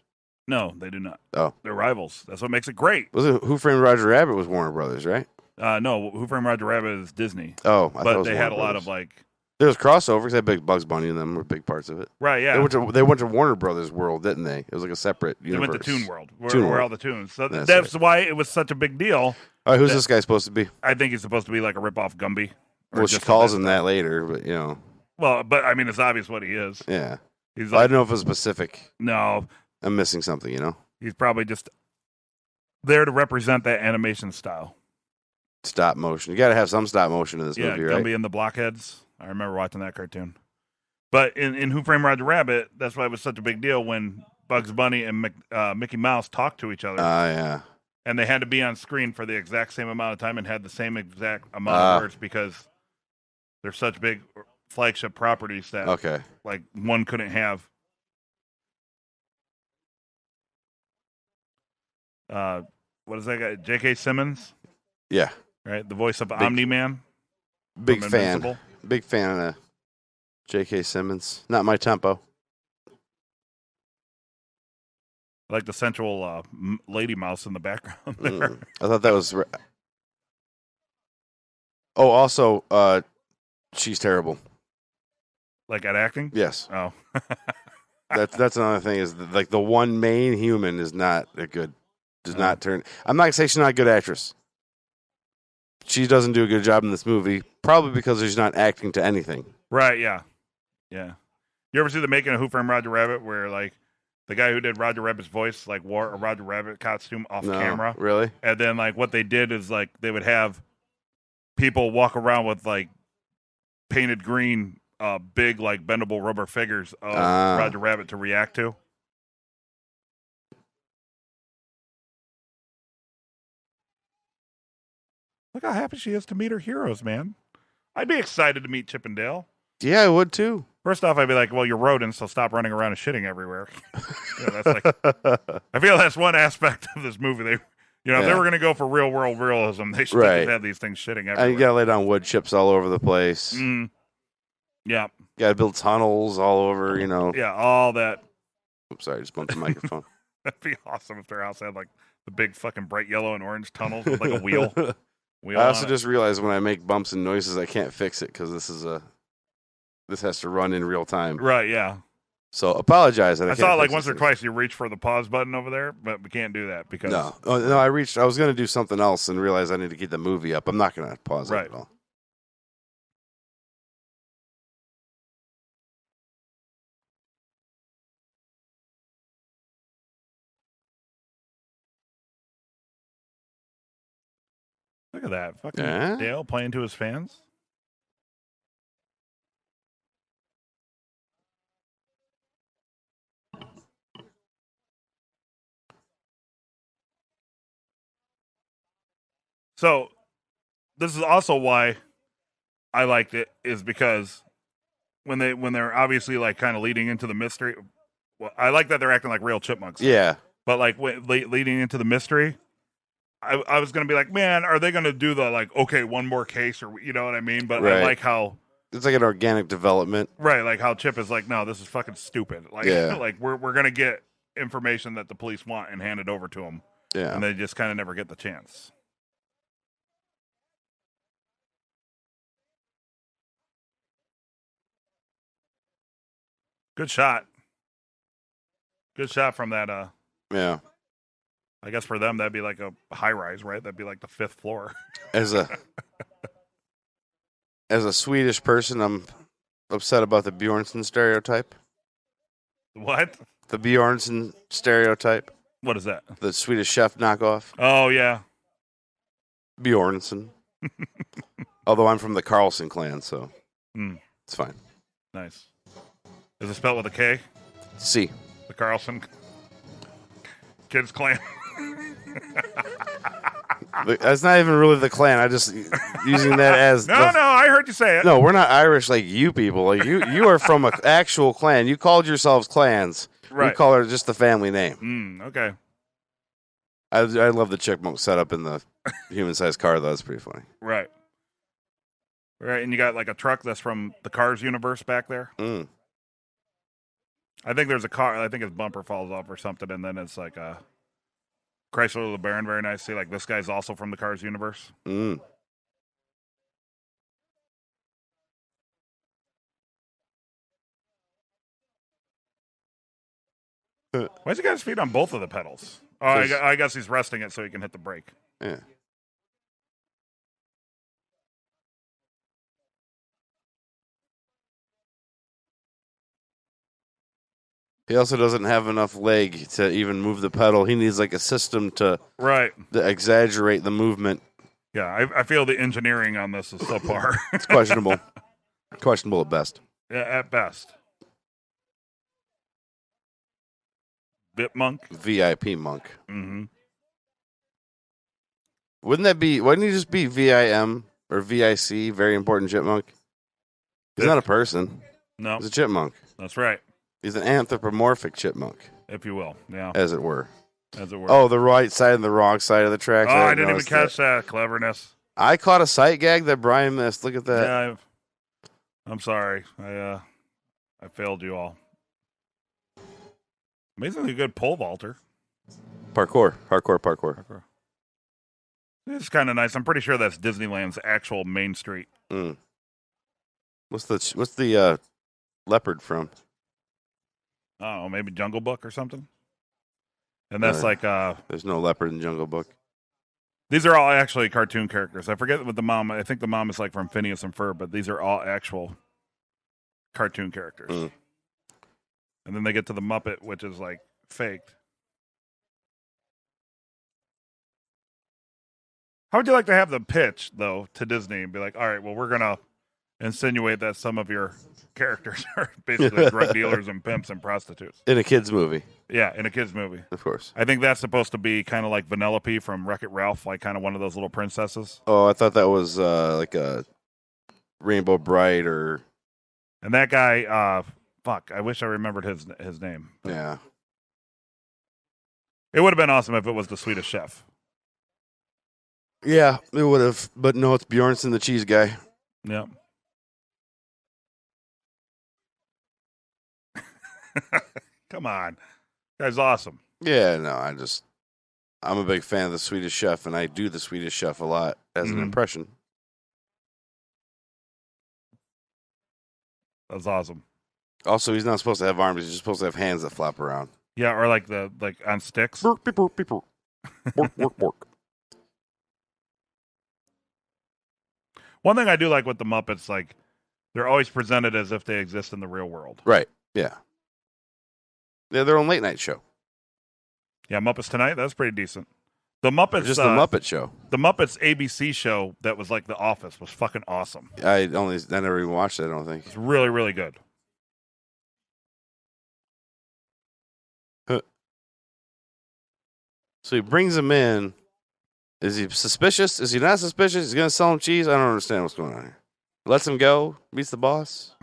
Speaker 2: No, they do not.
Speaker 3: Oh.
Speaker 2: They're rivals. That's what makes it great.
Speaker 3: Was it Who Framed Roger Rabbit was Warner Brothers, right?
Speaker 2: No, Who Framed Roger Rabbit is Disney.
Speaker 3: Oh, I
Speaker 2: but
Speaker 3: thought it was
Speaker 2: they
Speaker 3: Warner
Speaker 2: had a lot
Speaker 3: Brothers.
Speaker 2: of like.
Speaker 3: There was crossovers. They had big Bugs Bunny and them were big parts of it.
Speaker 2: Right, yeah.
Speaker 3: They went to Warner Brothers World, didn't they? It was like a separate universe.
Speaker 2: They went to Toon World, where all the tunes. So that's
Speaker 3: right.
Speaker 2: why it was such a big deal.
Speaker 3: All right, who's this guy supposed to be?
Speaker 2: I think he's supposed to be like a rip-off Gumby.
Speaker 3: Well, she calls him that later, but
Speaker 2: Well, but I mean, it's obvious what he is.
Speaker 3: Yeah.
Speaker 2: He's
Speaker 3: I don't know if it's specific.
Speaker 2: No.
Speaker 3: I'm missing something,
Speaker 2: He's probably just there to represent that animation style.
Speaker 3: Stop motion. You got to have some stop motion in this movie, right?
Speaker 2: Gumby and the Blockheads. I remember watching that cartoon. But in Who Framed Roger Rabbit, that's why it was such a big deal when Bugs Bunny and Mickey Mouse talked to each other.
Speaker 3: Yeah.
Speaker 2: And they had to be on screen for the exact same amount of time and had the same exact amount of words because they're such big flagship properties that like one couldn't have. What is that guy? J.K. Simmons?
Speaker 3: Yeah.
Speaker 2: Right? The voice of Omni-Man?
Speaker 3: Big fan. Big fan of J.K. Simmons. Not my tempo.
Speaker 2: I like the sensual lady mouse in the background there.
Speaker 3: I thought that was... Oh, also, she's terrible.
Speaker 2: Like at acting?
Speaker 3: Yes.
Speaker 2: Oh.
Speaker 3: That's another thing is like the one main human is not a good... Does not turn... I'm not going to say she's not a good actress. She doesn't do a good job in this movie, probably because she's not acting to anything.
Speaker 2: Right, yeah. Yeah. You ever see the making of Who Framed Roger Rabbit where, like, the guy who did Roger Rabbit's voice, like, wore a Roger Rabbit costume off camera?
Speaker 3: Really?
Speaker 2: And then, like, what they did is, like, they would have people walk around with, like, painted green big like bendable rubber figures of Roger Rabbit to react to. Look how happy she is to meet her heroes, man. I'd be excited to meet Chip and Dale.
Speaker 3: Yeah, I would too.
Speaker 2: First off, I'd be like, well, you're rodents, so stop running around and shitting everywhere. That's like, I feel that's one aspect of this movie. If they were going to go for real world realism, they should just have these things shitting everywhere.
Speaker 3: And you got to lay down wood chips all over the place.
Speaker 2: Yeah.
Speaker 3: Got to build tunnels all over,
Speaker 2: Yeah, all that.
Speaker 3: Oops, sorry, I just bumped the microphone.
Speaker 2: That'd be awesome if their house had like the big fucking bright yellow and orange tunnels with like a wheel.
Speaker 3: I also just realized when I make bumps and noises, I can't fix it because this has to run in real time.
Speaker 2: Right, yeah.
Speaker 3: So apologize.
Speaker 2: I saw it like once or twice you reach for the pause button over there, but we can't do that because...
Speaker 3: No, I was going to do something else and realized I need to keep the movie up. I'm not going to pause it at all.
Speaker 2: Look at that. Fucking Dale playing to his fans. So, this is also why I liked it, is because when they're obviously like kind of leading into the mystery, well, I like that they're acting like real chipmunks.
Speaker 3: Yeah.
Speaker 2: But like leading into the mystery, I was going to be like, man, are they going to do the like, okay, one more case, or you know what I mean? But I like how
Speaker 3: it's like an organic development,
Speaker 2: right? Like how Chip is like, no, this is fucking stupid. Like, like we're going to get information that the police want and hand it over to them.
Speaker 3: Yeah,
Speaker 2: and they just kind of never get the chance. Good shot. Good shot from that.
Speaker 3: Yeah.
Speaker 2: I guess for them that'd be like a high rise, right? That'd be like the 5th floor.
Speaker 3: As a Swedish person, I'm upset about the Bjornsson stereotype.
Speaker 2: What?
Speaker 3: The Bjornsson stereotype.
Speaker 2: What is that?
Speaker 3: The Swedish Chef knockoff.
Speaker 2: Oh yeah.
Speaker 3: Bjornsson. Although I'm from the Carlson clan, so it's fine.
Speaker 2: Nice. Is it spelled with a K?
Speaker 3: C.
Speaker 2: The Carlson Kids clan.
Speaker 3: That's not even really the clan. I just using that as
Speaker 2: no. I heard you say it.
Speaker 3: No, we're not Irish like you people. Like you are from an actual clan. You called yourselves clans.
Speaker 2: Right.
Speaker 3: We call it just the family name.
Speaker 2: Okay.
Speaker 3: I love the Chipmunk setup in the human-sized car. Though it's pretty funny.
Speaker 2: Right. Right, and you got like a truck that's from the Cars universe back there. I think there's a car. I think his bumper falls off or something, and then it's like a Chrysler LeBaron. Very nice. See, like this guy's also from the Cars universe. Why's he got his feet on both of the pedals? Oh, I guess he's resting it so he can hit the brake.
Speaker 3: Yeah. He also doesn't have enough leg to even move the pedal. He needs like a system to exaggerate the movement.
Speaker 2: Yeah, I feel the engineering on this is subpar.
Speaker 3: It's questionable. Questionable at best.
Speaker 2: Yeah, at best. Bit monk.
Speaker 3: VIP monk.
Speaker 2: Mm-hmm.
Speaker 3: Wouldn't he just be VIM or VIC, very important chipmunk? He's not a person.
Speaker 2: No.
Speaker 3: He's a chipmunk.
Speaker 2: That's right.
Speaker 3: He's an anthropomorphic chipmunk.
Speaker 2: If you will, yeah.
Speaker 3: As it were.
Speaker 2: As it were.
Speaker 3: Oh, the right side and the wrong side of the tracks.
Speaker 2: Oh, I didn't even catch that. Cleverness.
Speaker 3: I caught a sight gag that Brian missed. Look at that.
Speaker 2: Yeah, I'm sorry. I failed you all. Amazingly good pole vaulter.
Speaker 3: Parkour.
Speaker 2: It's kind of nice. I'm pretty sure that's Disneyland's actual main street.
Speaker 3: What's the leopard from?
Speaker 2: I don't know, maybe Jungle Book or something. And that's like
Speaker 3: there's no leopard in Jungle Book.
Speaker 2: These are all actually cartoon characters. I forget what the mom. I think the mom is like from Phineas and Ferb, but these are all actual cartoon characters. And then they get to the Muppet, which is like faked. How would you like to have the pitch though to Disney and be like, all right, well, we're gonna insinuate that some of your characters are basically drug dealers and pimps and prostitutes.
Speaker 3: In a kid's movie.
Speaker 2: Yeah, in a kid's movie.
Speaker 3: Of course.
Speaker 2: I think that's supposed to be kind of like Vanellope from Wreck-It Ralph, like kind of one of those little princesses.
Speaker 3: Oh, I thought that was like a Rainbow Bright or...
Speaker 2: And that guy, fuck, I wish I remembered his name.
Speaker 3: Yeah.
Speaker 2: It would have been awesome if it was the Swedish Chef.
Speaker 3: Yeah, it would have. But no, it's Bjornsson, the cheese guy.
Speaker 2: Yeah. Come on. Guy's awesome.
Speaker 3: Yeah, no, I'm a big fan of the Swedish Chef, and I do the Swedish Chef a lot as an impression.
Speaker 2: That's awesome.
Speaker 3: Also, he's not supposed to have arms. He's just supposed to have hands that flap around.
Speaker 2: Yeah, or like on sticks.
Speaker 3: Bork, beep, bork, beep, bork. Bork, bork, bork.
Speaker 2: One thing I do like with the Muppets, like, they're always presented as if they exist in the real world.
Speaker 3: Right, yeah. They're their own late night show.
Speaker 2: Yeah, Muppets Tonight, that's pretty decent. The Muppets...
Speaker 3: Just the Muppet Show.
Speaker 2: The Muppets ABC show that was like The Office was fucking awesome.
Speaker 3: I never even watched it, I don't think.
Speaker 2: It's really, really good.
Speaker 3: So he brings him in. Is he suspicious? Is he not suspicious? He's going to sell him cheese? I don't understand what's going on here. Lets him go. Meets the boss.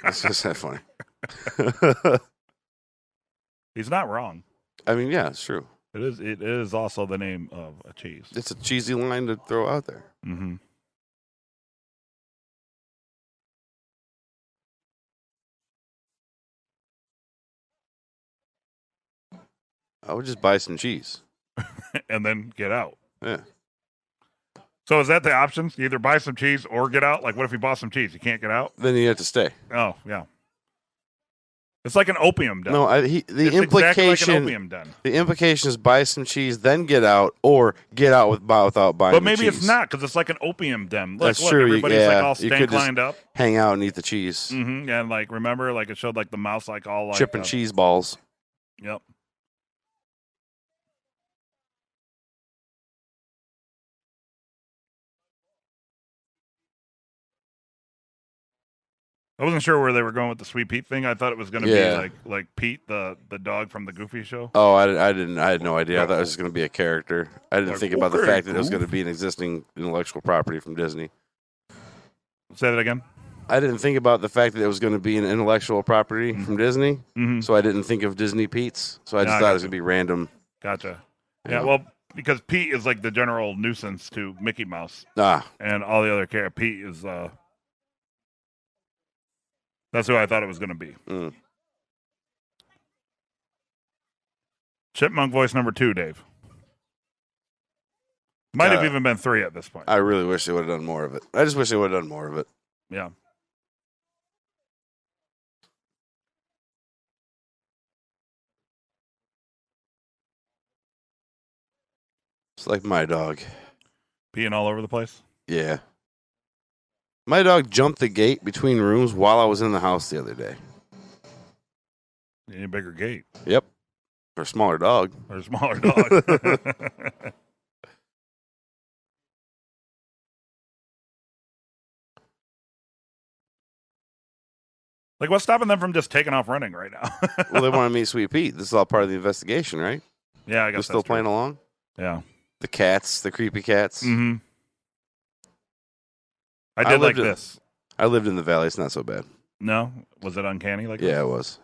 Speaker 3: That's just that funny.
Speaker 2: He's not wrong.
Speaker 3: I mean, yeah, it's true.
Speaker 2: It is also the name of a cheese.
Speaker 3: It's a cheesy line to throw out there.
Speaker 2: Mm-hmm.
Speaker 3: I would just buy some cheese.
Speaker 2: And then get out.
Speaker 3: Yeah.
Speaker 2: So is that the options? You either buy some cheese or get out? Like, what if you bought some cheese? You can't get out?
Speaker 3: Then you have to stay.
Speaker 2: Oh, yeah. It's like an opium den.
Speaker 3: No, the
Speaker 2: it's
Speaker 3: implication.
Speaker 2: Exactly like an opium den.
Speaker 3: The implication is buy some cheese, then get out, or get out without buying.
Speaker 2: But maybe
Speaker 3: the cheese.
Speaker 2: it's not because it's like an opium den.
Speaker 3: That's
Speaker 2: look,
Speaker 3: true.
Speaker 2: Everybody's like all
Speaker 3: you
Speaker 2: stank
Speaker 3: could just
Speaker 2: lined up.
Speaker 3: Hang out and eat the cheese.
Speaker 2: Mm-hmm. And like, remember, like it showed like the mouse like all like
Speaker 3: chip and cheese balls.
Speaker 2: Yep. I wasn't sure where they were going with the Sweet Pete thing. I thought it was going to be like Pete, the dog from the Goofy show.
Speaker 3: Oh, I didn't. I had no idea. I thought it was going to be a character. I didn't think about the fact that it was going to be an existing intellectual property from Disney.
Speaker 2: Say that again.
Speaker 3: I didn't think about the fact that it was going to be an intellectual property from Disney.
Speaker 2: Mm-hmm.
Speaker 3: So I didn't think of Disney Pete's. So I just thought it was going to be random.
Speaker 2: Gotcha. Yeah, well, because Pete is like the general nuisance to Mickey Mouse. And all the other characters. Pete is... That's who I thought it was going to be.
Speaker 3: Mm.
Speaker 2: Chipmunk voice number 2, Dave. Might have even been 3 at this point.
Speaker 3: I really wish they would have done more of it. I just wish they would have done more of it.
Speaker 2: Yeah.
Speaker 3: It's like my dog.
Speaker 2: Peeing all over the place?
Speaker 3: Yeah. My dog jumped the gate between rooms while I was in the house the other day.
Speaker 2: You need a bigger gate.
Speaker 3: Yep. Or a smaller dog.
Speaker 2: Or a smaller dog. Like, what's stopping them from just taking off running right now?
Speaker 3: Well, they want to meet Sweet Pete. This is all part of the investigation, right?
Speaker 2: Yeah, I guess
Speaker 3: they're still playing along?
Speaker 2: Yeah.
Speaker 3: The cats, the creepy cats.
Speaker 2: Mm-hmm. I did like this.
Speaker 3: I lived in the valley. It's not so bad.
Speaker 2: No? Was it uncanny like
Speaker 3: Yeah,
Speaker 2: this?
Speaker 3: it was.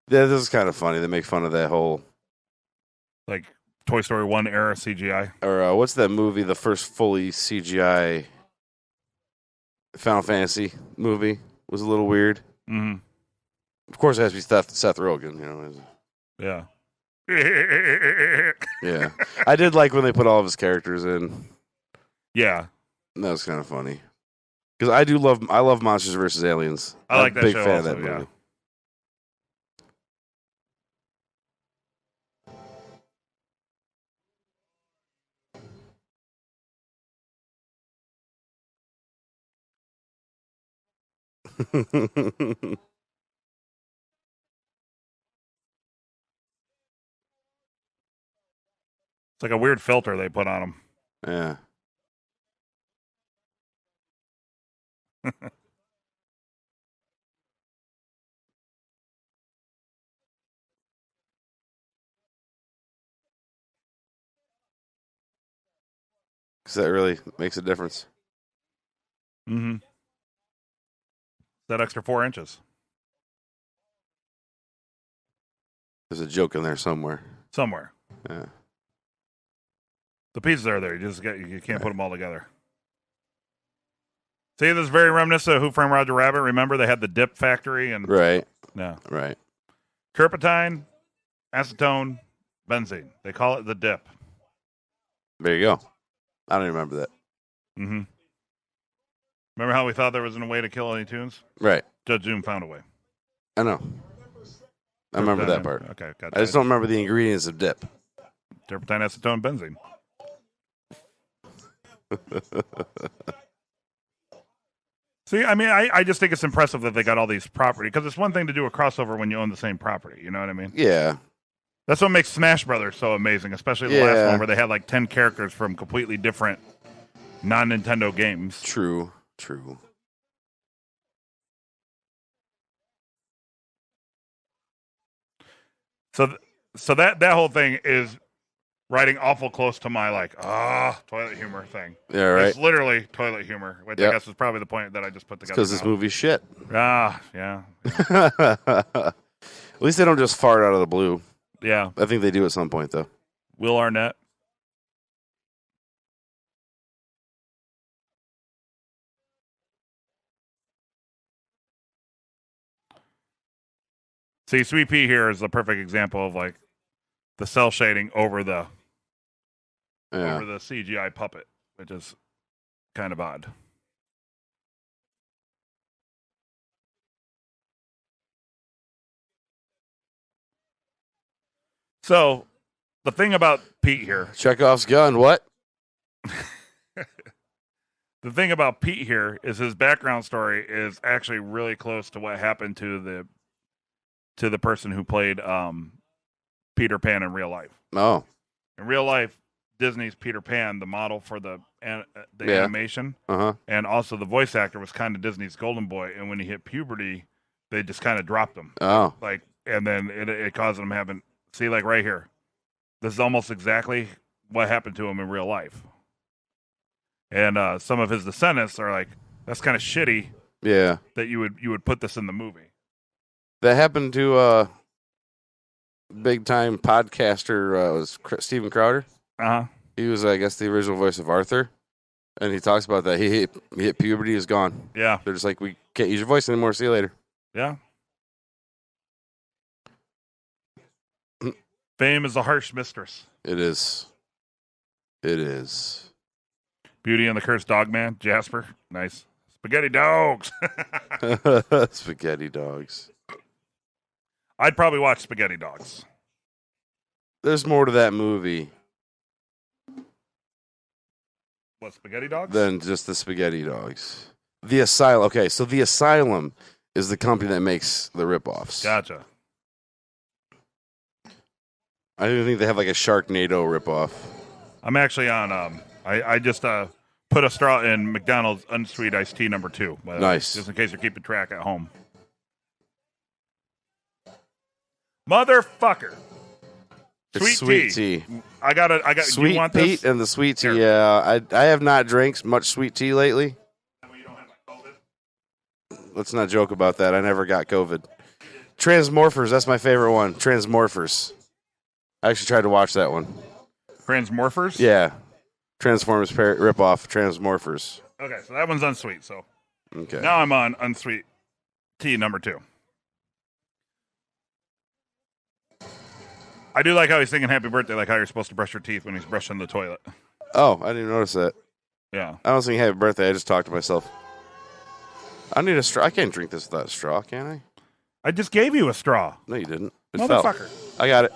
Speaker 3: Yeah, this is kind of funny. They make fun of that whole...
Speaker 2: Like Toy Story 1 era CGI?
Speaker 3: Or what's that movie, the first fully CGI Final Fantasy movie? Was a little weird.
Speaker 2: Mm-hmm.
Speaker 3: Of course, it has to be Seth Rogen. You know.
Speaker 2: Yeah.
Speaker 3: Yeah. I did like when they put all of his characters in.
Speaker 2: Yeah.
Speaker 3: That was kind of funny. Because I love Monsters vs. Aliens.
Speaker 2: I like that
Speaker 3: big
Speaker 2: show
Speaker 3: fan
Speaker 2: also,
Speaker 3: of that movie.
Speaker 2: like a weird filter they put on them.
Speaker 3: Yeah. Because that really makes a difference.
Speaker 2: Mm-hmm. That extra 4 inches.
Speaker 3: There's a joke in there somewhere.
Speaker 2: Yeah. The pieces are there. You can't put them all together. See, this is very reminiscent of Who Framed Roger Rabbit. Remember, they had the dip factory and
Speaker 3: right.
Speaker 2: No.
Speaker 3: Right.
Speaker 2: Turpentine, acetone, benzene. They call it the dip.
Speaker 3: There you go. I don't even remember that.
Speaker 2: Mm-hmm. Remember how we thought there wasn't a way to kill any tunes?
Speaker 3: Right.
Speaker 2: Judge Zoom found a way.
Speaker 3: I know. I remember that part.
Speaker 2: Okay, gotcha.
Speaker 3: I just don't remember the ingredients of dip.
Speaker 2: Turpentine, acetone, benzene. See, I mean, I just think it's impressive that they got all these property, because it's one thing to do a crossover when you own the same property. You know what I mean?
Speaker 3: Yeah.
Speaker 2: That's what makes Smash Brothers so amazing, especially the last one where they had like 10 characters from completely different non-Nintendo games.
Speaker 3: True.
Speaker 2: So that whole thing is riding awful close to my toilet humor thing.
Speaker 3: Yeah, right.
Speaker 2: It's literally toilet humor, which I guess is probably the point that I just put together.
Speaker 3: Because this movie's shit.
Speaker 2: Yeah.
Speaker 3: At least they don't just fart out of the blue.
Speaker 2: Yeah.
Speaker 3: I think they do at some point, though.
Speaker 2: Will Arnett. See, Sweet Pea here is the perfect example of like the cell shading over the CGI puppet, which is kind of odd. So, the thing about Pete here...
Speaker 3: Chekhov's gun, what?
Speaker 2: The thing about Pete here is his background story is actually really close to what happened to the person who played Peter Pan in real life.
Speaker 3: Oh.
Speaker 2: In real life, Disney's Peter Pan, the model for the animation, and also the voice actor was kind of Disney's golden boy, and when he hit puberty, they just kind of dropped him.
Speaker 3: Oh.
Speaker 2: And then it caused him having... See, like right here, this is almost exactly what happened to him in real life. And some of his descendants are like, that's kind of shitty.
Speaker 3: Yeah.
Speaker 2: That you would put this in the movie.
Speaker 3: That happened to big time podcaster was Steven Crowder. He was, I guess, the original voice of Arthur, and he talks about that. He hit puberty, is gone.
Speaker 2: Yeah.
Speaker 3: They're just like, we can't use your voice anymore. See you later.
Speaker 2: Yeah. Fame is a harsh mistress.
Speaker 3: It is.
Speaker 2: Beauty and the Cursed Dogman, Jasper. Nice. Spaghetti dogs.
Speaker 3: Spaghetti dogs.
Speaker 2: I'd probably watch Spaghetti Dogs.
Speaker 3: There's more to that movie.
Speaker 2: What, Spaghetti Dogs?
Speaker 3: Than just the Spaghetti Dogs. The Asylum. Okay, so the Asylum is the company that makes the ripoffs.
Speaker 2: Gotcha.
Speaker 3: I don't think they have like a Sharknado ripoff.
Speaker 2: I'm actually on. I just put a straw in McDonald's Unsweet Iced Tea number 2.
Speaker 3: Nice.
Speaker 2: Just in case you're keeping track at home. Motherfucker. Sweet tea. I got.
Speaker 3: Sweet
Speaker 2: you want
Speaker 3: Pete
Speaker 2: this?
Speaker 3: and the sweet tea.
Speaker 2: Here.
Speaker 3: Yeah, I have not drank much sweet tea lately.
Speaker 2: You don't have COVID?
Speaker 3: Let's not joke about that. I never got COVID. Transmorphers. That's my favorite one. Transmorphers. I actually tried to watch that one.
Speaker 2: Transmorphers?
Speaker 3: Yeah. Transformers ripoff. Transmorphers.
Speaker 2: Okay, so that one's unsweet. So
Speaker 3: okay.
Speaker 2: Now I'm on Unsweet Tea number 2. I do like how he's singing Happy Birthday, like how you're supposed to brush your teeth when he's brushing the toilet.
Speaker 3: Oh, I didn't even notice that.
Speaker 2: Yeah.
Speaker 3: I don't sing Happy Birthday. I just talk to myself. I need a straw. I can't drink this without a straw, can I?
Speaker 2: I just gave you a straw.
Speaker 3: No, you didn't. It
Speaker 2: Motherfucker.
Speaker 3: fell. I got it.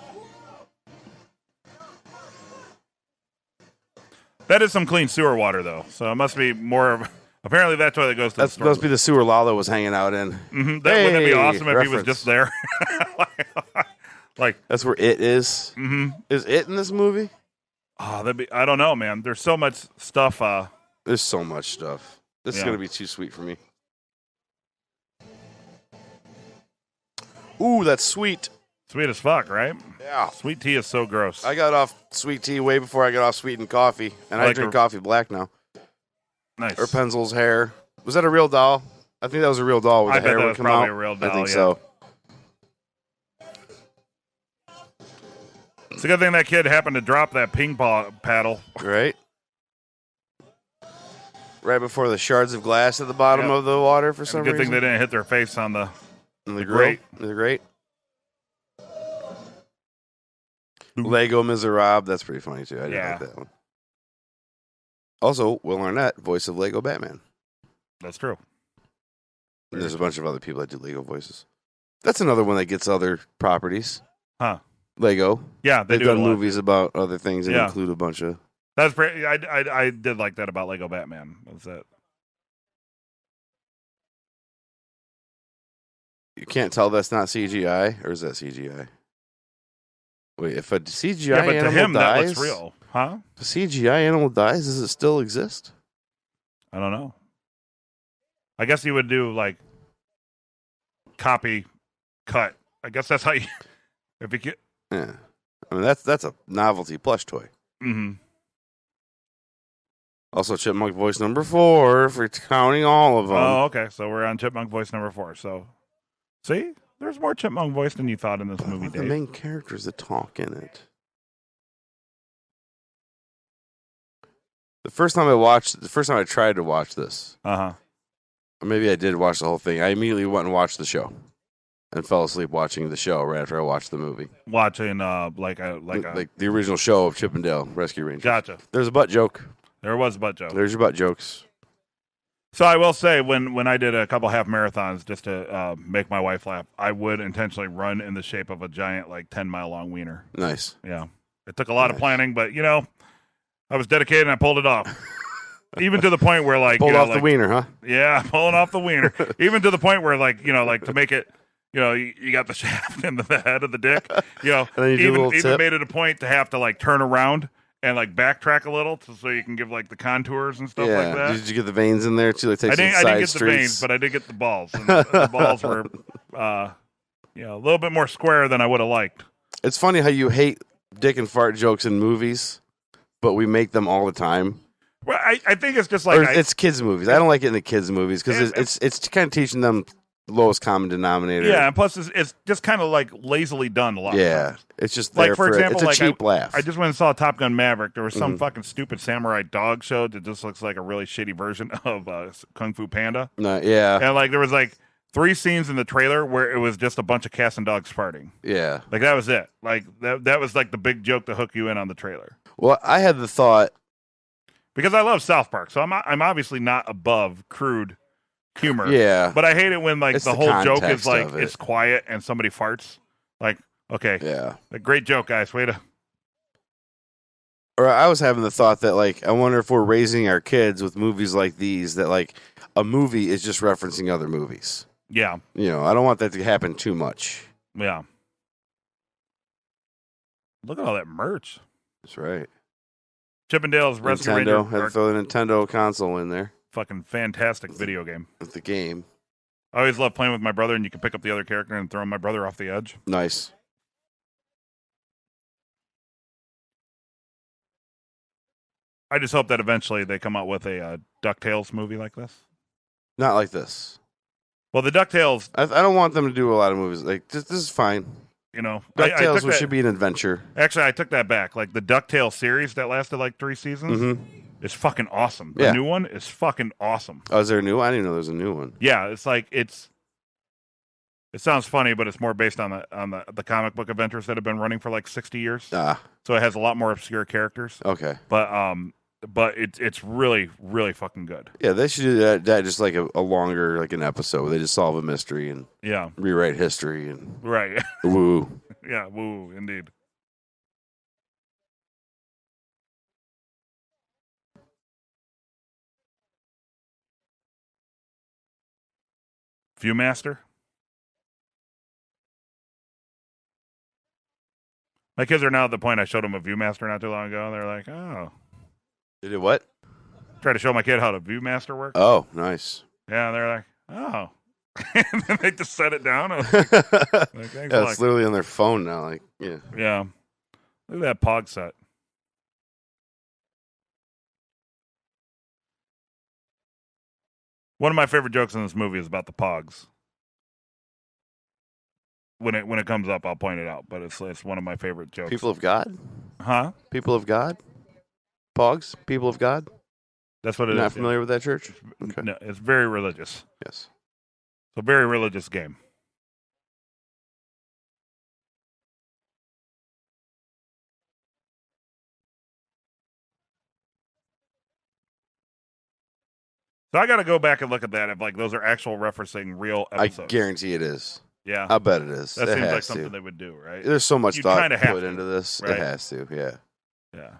Speaker 2: That is some clean sewer water, though. So it must be more of... Apparently that toilet goes to the store.
Speaker 3: That must be the sewer Lalo was hanging out in.
Speaker 2: Mm-hmm. Wouldn't it be awesome if he was just there?
Speaker 3: Like that's where it is.
Speaker 2: Mm-hmm.
Speaker 3: Is it in this movie?
Speaker 2: Oh, I don't know, man. There's so much stuff.
Speaker 3: There's so much stuff. This is gonna be too sweet for me. Ooh, that's sweet.
Speaker 2: Sweet as fuck, right?
Speaker 3: Yeah.
Speaker 2: Sweet tea is so gross.
Speaker 3: I got off sweet tea way before I got off sweetened coffee, and I drink coffee black now.
Speaker 2: Nice.
Speaker 3: Rapunzel's hair. Was that a real doll? I think that was a real doll where the hair would come out.
Speaker 2: A real doll,
Speaker 3: I think so.
Speaker 2: It's a good thing that kid happened to drop that ping pong paddle.
Speaker 3: Right. Right before the shards of glass at the bottom of the water for some reason.
Speaker 2: Good thing they didn't hit their face on the
Speaker 3: grate. The grate. Lego Miserable. That's pretty funny, too. I didn't like that one. Also, Will Arnett, voice of Lego Batman.
Speaker 2: That's true.
Speaker 3: And there's a bunch of other people that do Lego voices. That's another one that gets other properties.
Speaker 2: Huh.
Speaker 3: Lego.
Speaker 2: Yeah,
Speaker 3: they've done movies about other things that include a bunch of...
Speaker 2: That's pretty. I did like that about Lego Batman. That's it.
Speaker 3: You can't tell that's not CGI, or is that CGI? Wait, if a CGI
Speaker 2: but
Speaker 3: animal
Speaker 2: to him,
Speaker 3: dies,
Speaker 2: that looks real, huh?
Speaker 3: If a CGI animal dies, does it still exist?
Speaker 2: I don't know. I guess you would do like copy cut. I guess that's how you. If you get.
Speaker 3: Yeah, I mean that's a novelty plush toy.
Speaker 2: Mm-hmm.
Speaker 3: Also, Chipmunk voice number 4 for counting all of them.
Speaker 2: Oh, okay. So we're on Chipmunk voice number 4. So, see, there's more Chipmunk voice than you thought in this movie.
Speaker 3: The main characters that talk in it. The first time I tried to watch this, or maybe I did watch the whole thing. I immediately went and watched the show, and fell asleep watching the show right after I watched the movie.
Speaker 2: Watching like
Speaker 3: the original show of Chippendale Rescue Rangers.
Speaker 2: Gotcha.
Speaker 3: There's a butt joke.
Speaker 2: There was a butt joke.
Speaker 3: There's your butt jokes.
Speaker 2: So I will say, when I did a couple half marathons just to make my wife laugh, I would intentionally run in the shape of a giant, like 10-mile long wiener.
Speaker 3: Nice.
Speaker 2: Yeah, it took a lot of planning, but I was dedicated and I pulled it off. Even to the point where
Speaker 3: pulled off the wiener, huh?
Speaker 2: Yeah, pulling off the wiener. Even to the point where to make it. You got the shaft and the head of the dick.
Speaker 3: And then you
Speaker 2: even made it a point to have to turn around and backtrack a little so you can give the contours and stuff like that.
Speaker 3: Did you get the veins in there too?
Speaker 2: I didn't get the veins, but I did get the balls. And the balls were, a little bit more square than I would have liked.
Speaker 3: It's funny how you hate dick and fart jokes in movies, but we make them all the time.
Speaker 2: Well, I think it's just
Speaker 3: it's kids movies. I don't like it in the kids movies because it's kind of teaching them lowest common denominator.
Speaker 2: Yeah, and plus it's just kind of lazily done a lot of times.
Speaker 3: It's just there
Speaker 2: for example,
Speaker 3: it's a cheap laugh.
Speaker 2: I just went and saw Top Gun Maverick. There was some fucking stupid samurai dog show that just looks like a really shitty version of Kung Fu Panda.
Speaker 3: Yeah.
Speaker 2: And there was 3 scenes in the trailer where it was just a bunch of cats and dogs farting.
Speaker 3: Yeah.
Speaker 2: That was it. That was the big joke to hook you in on the trailer.
Speaker 3: Well, I had the thought,
Speaker 2: because I love South Park, so I'm obviously not above crude humor.
Speaker 3: Yeah.
Speaker 2: But I hate it when
Speaker 3: It's
Speaker 2: the
Speaker 3: the
Speaker 2: whole joke is
Speaker 3: context of it.
Speaker 2: it's quiet and somebody farts. Okay.
Speaker 3: Yeah.
Speaker 2: A great joke, guys. Way to.
Speaker 3: Or I was having the thought that I wonder if we're raising our kids with movies like these, that a movie is just referencing other movies.
Speaker 2: Yeah.
Speaker 3: I don't want that to happen too much.
Speaker 2: Yeah. Look at all that merch.
Speaker 3: That's right.
Speaker 2: Chippendale's Rescue
Speaker 3: Nintendo.
Speaker 2: Ranger.
Speaker 3: Had to throw the Nintendo console in there.
Speaker 2: Fucking fantastic video game.
Speaker 3: With the game.
Speaker 2: I always love playing with my brother, and you can pick up the other character and throw my brother off the edge.
Speaker 3: Nice.
Speaker 2: I just hope that eventually they come out with a DuckTales movie like this.
Speaker 3: Not like this.
Speaker 2: Well, the DuckTales...
Speaker 3: I don't want them to do a lot of movies. This is fine. DuckTales should be an adventure.
Speaker 2: Actually, I took that back. The DuckTales series that lasted 3 seasons is fucking awesome. The new one is fucking awesome.
Speaker 3: Oh, is there a new one? I didn't know there was a new one.
Speaker 2: Yeah, it's it sounds funny, but it's more based on the comic book adventures that have been running for 60 years. So it has a lot more obscure characters.
Speaker 3: Okay.
Speaker 2: But it's really, really fucking good.
Speaker 3: Yeah, they should do that just a longer, an episode where they just solve a mystery and rewrite history and
Speaker 2: right.
Speaker 3: Woo.
Speaker 2: Yeah, woo, indeed. Viewmaster. My kids are now at the point I showed them a ViewMaster not too long ago, and they're like, oh.
Speaker 3: You did what?
Speaker 2: Try to show my kid how to ViewMaster works.
Speaker 3: Oh, nice.
Speaker 2: Yeah, they're like, oh. And then they just set it down. I was like,
Speaker 3: yeah, it's literally on their phone now. Like, yeah.
Speaker 2: Yeah. Look at that Pog set. One of my favorite jokes in this movie is about the Pogs. When it comes up, I'll point it out. But it's one of my favorite jokes.
Speaker 3: People of God?
Speaker 2: Huh?
Speaker 3: People of God? Pogs? People of God?
Speaker 2: That's what it
Speaker 3: You're
Speaker 2: is.
Speaker 3: Not familiar with that church?
Speaker 2: Okay. No, it's very religious.
Speaker 3: Yes.
Speaker 2: It's a very religious game. So I got to go back and look at that if like those are actual referencing real episodes.
Speaker 3: I guarantee it is.
Speaker 2: Yeah.
Speaker 3: I bet it is.
Speaker 2: That
Speaker 3: it
Speaker 2: seems like
Speaker 3: has
Speaker 2: something
Speaker 3: to.
Speaker 2: they would do, right?
Speaker 3: There's so much
Speaker 2: You
Speaker 3: thought
Speaker 2: kinda have
Speaker 3: put
Speaker 2: to,
Speaker 3: into this.
Speaker 2: right?
Speaker 3: It has to, yeah.
Speaker 2: Yeah.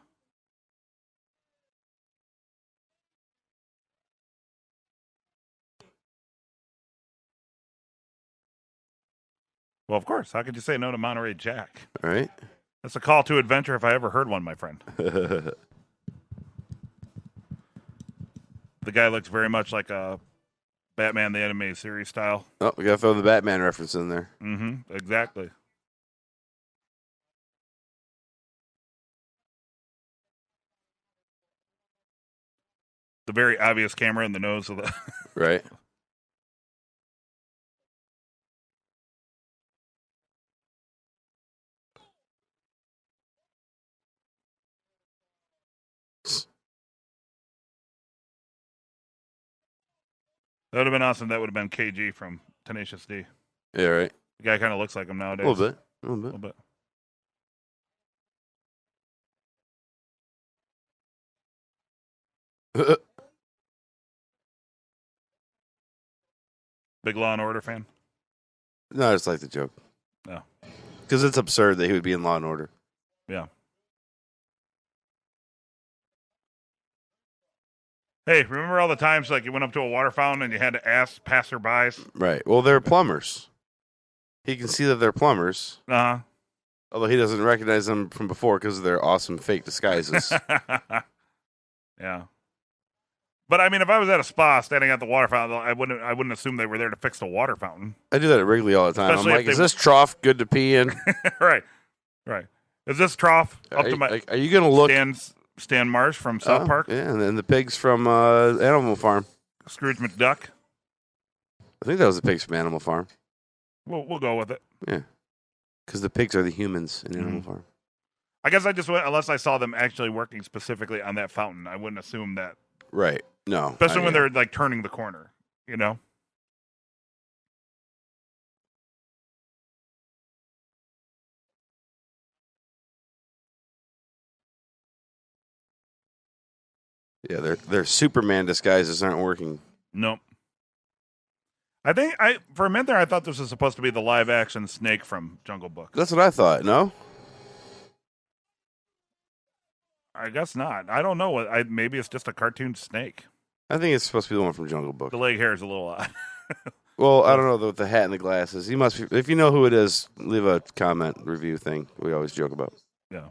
Speaker 2: Well, of course. How could you say no to Monterey Jack?
Speaker 3: All right.
Speaker 2: That's a call to adventure if I ever heard one, my friend. The guy looks very much like a Batman the Animated Series style.
Speaker 3: Oh, we got to throw the Batman reference in there.
Speaker 2: Mm-hmm. Exactly. The very obvious camera in the nose of the...
Speaker 3: Right.
Speaker 2: That would have been awesome. That would have been KG from Tenacious D.
Speaker 3: Yeah, right.
Speaker 2: The guy kind of looks like him nowadays.
Speaker 3: A little bit.
Speaker 2: A little bit. Big Law and Order fan?
Speaker 3: No, I just like the joke.
Speaker 2: No.
Speaker 3: Because it's absurd that he would be in Law and Order.
Speaker 2: Yeah. Hey, remember all the times like you went up to a water fountain and you had to ask passerbys?
Speaker 3: Right. Well, they're plumbers. He can see that they're plumbers.
Speaker 2: Uh-huh.
Speaker 3: Although he doesn't recognize them from before because of their awesome fake disguises.
Speaker 2: Yeah. But I mean, if I was at a spa standing at the water fountain, I wouldn't assume they were there to fix the water fountain.
Speaker 3: I do that at Wrigley all the time.
Speaker 2: Especially
Speaker 3: I'm like, is this trough good to pee in?
Speaker 2: Right. Is this trough up to my...
Speaker 3: Are you going to look...
Speaker 2: Stan Marsh from South Park?
Speaker 3: Yeah, and then the pigs from Animal Farm.
Speaker 2: Scrooge McDuck?
Speaker 3: I think that was the pigs from Animal Farm.
Speaker 2: We'll go with it.
Speaker 3: Yeah. Because the pigs are the humans in Animal Farm.
Speaker 2: I guess I just went, unless I saw them actually working specifically on that fountain, I wouldn't assume that.
Speaker 3: Right. No.
Speaker 2: Especially when they're like turning the corner, you know?
Speaker 3: Yeah, their Superman disguises aren't working.
Speaker 2: Nope. I think for a minute there I thought this was supposed to be the live action snake from Jungle Book.
Speaker 3: That's what I thought, no?
Speaker 2: I guess not. I don't know. Maybe it's just a cartoon snake.
Speaker 3: I think it's supposed to be the one from Jungle Book.
Speaker 2: The leg hair is a little odd.
Speaker 3: Well, I don't know with the hat and the glasses. He must be. If you know who it is, leave a comment review thing. We always joke about.
Speaker 2: Yeah.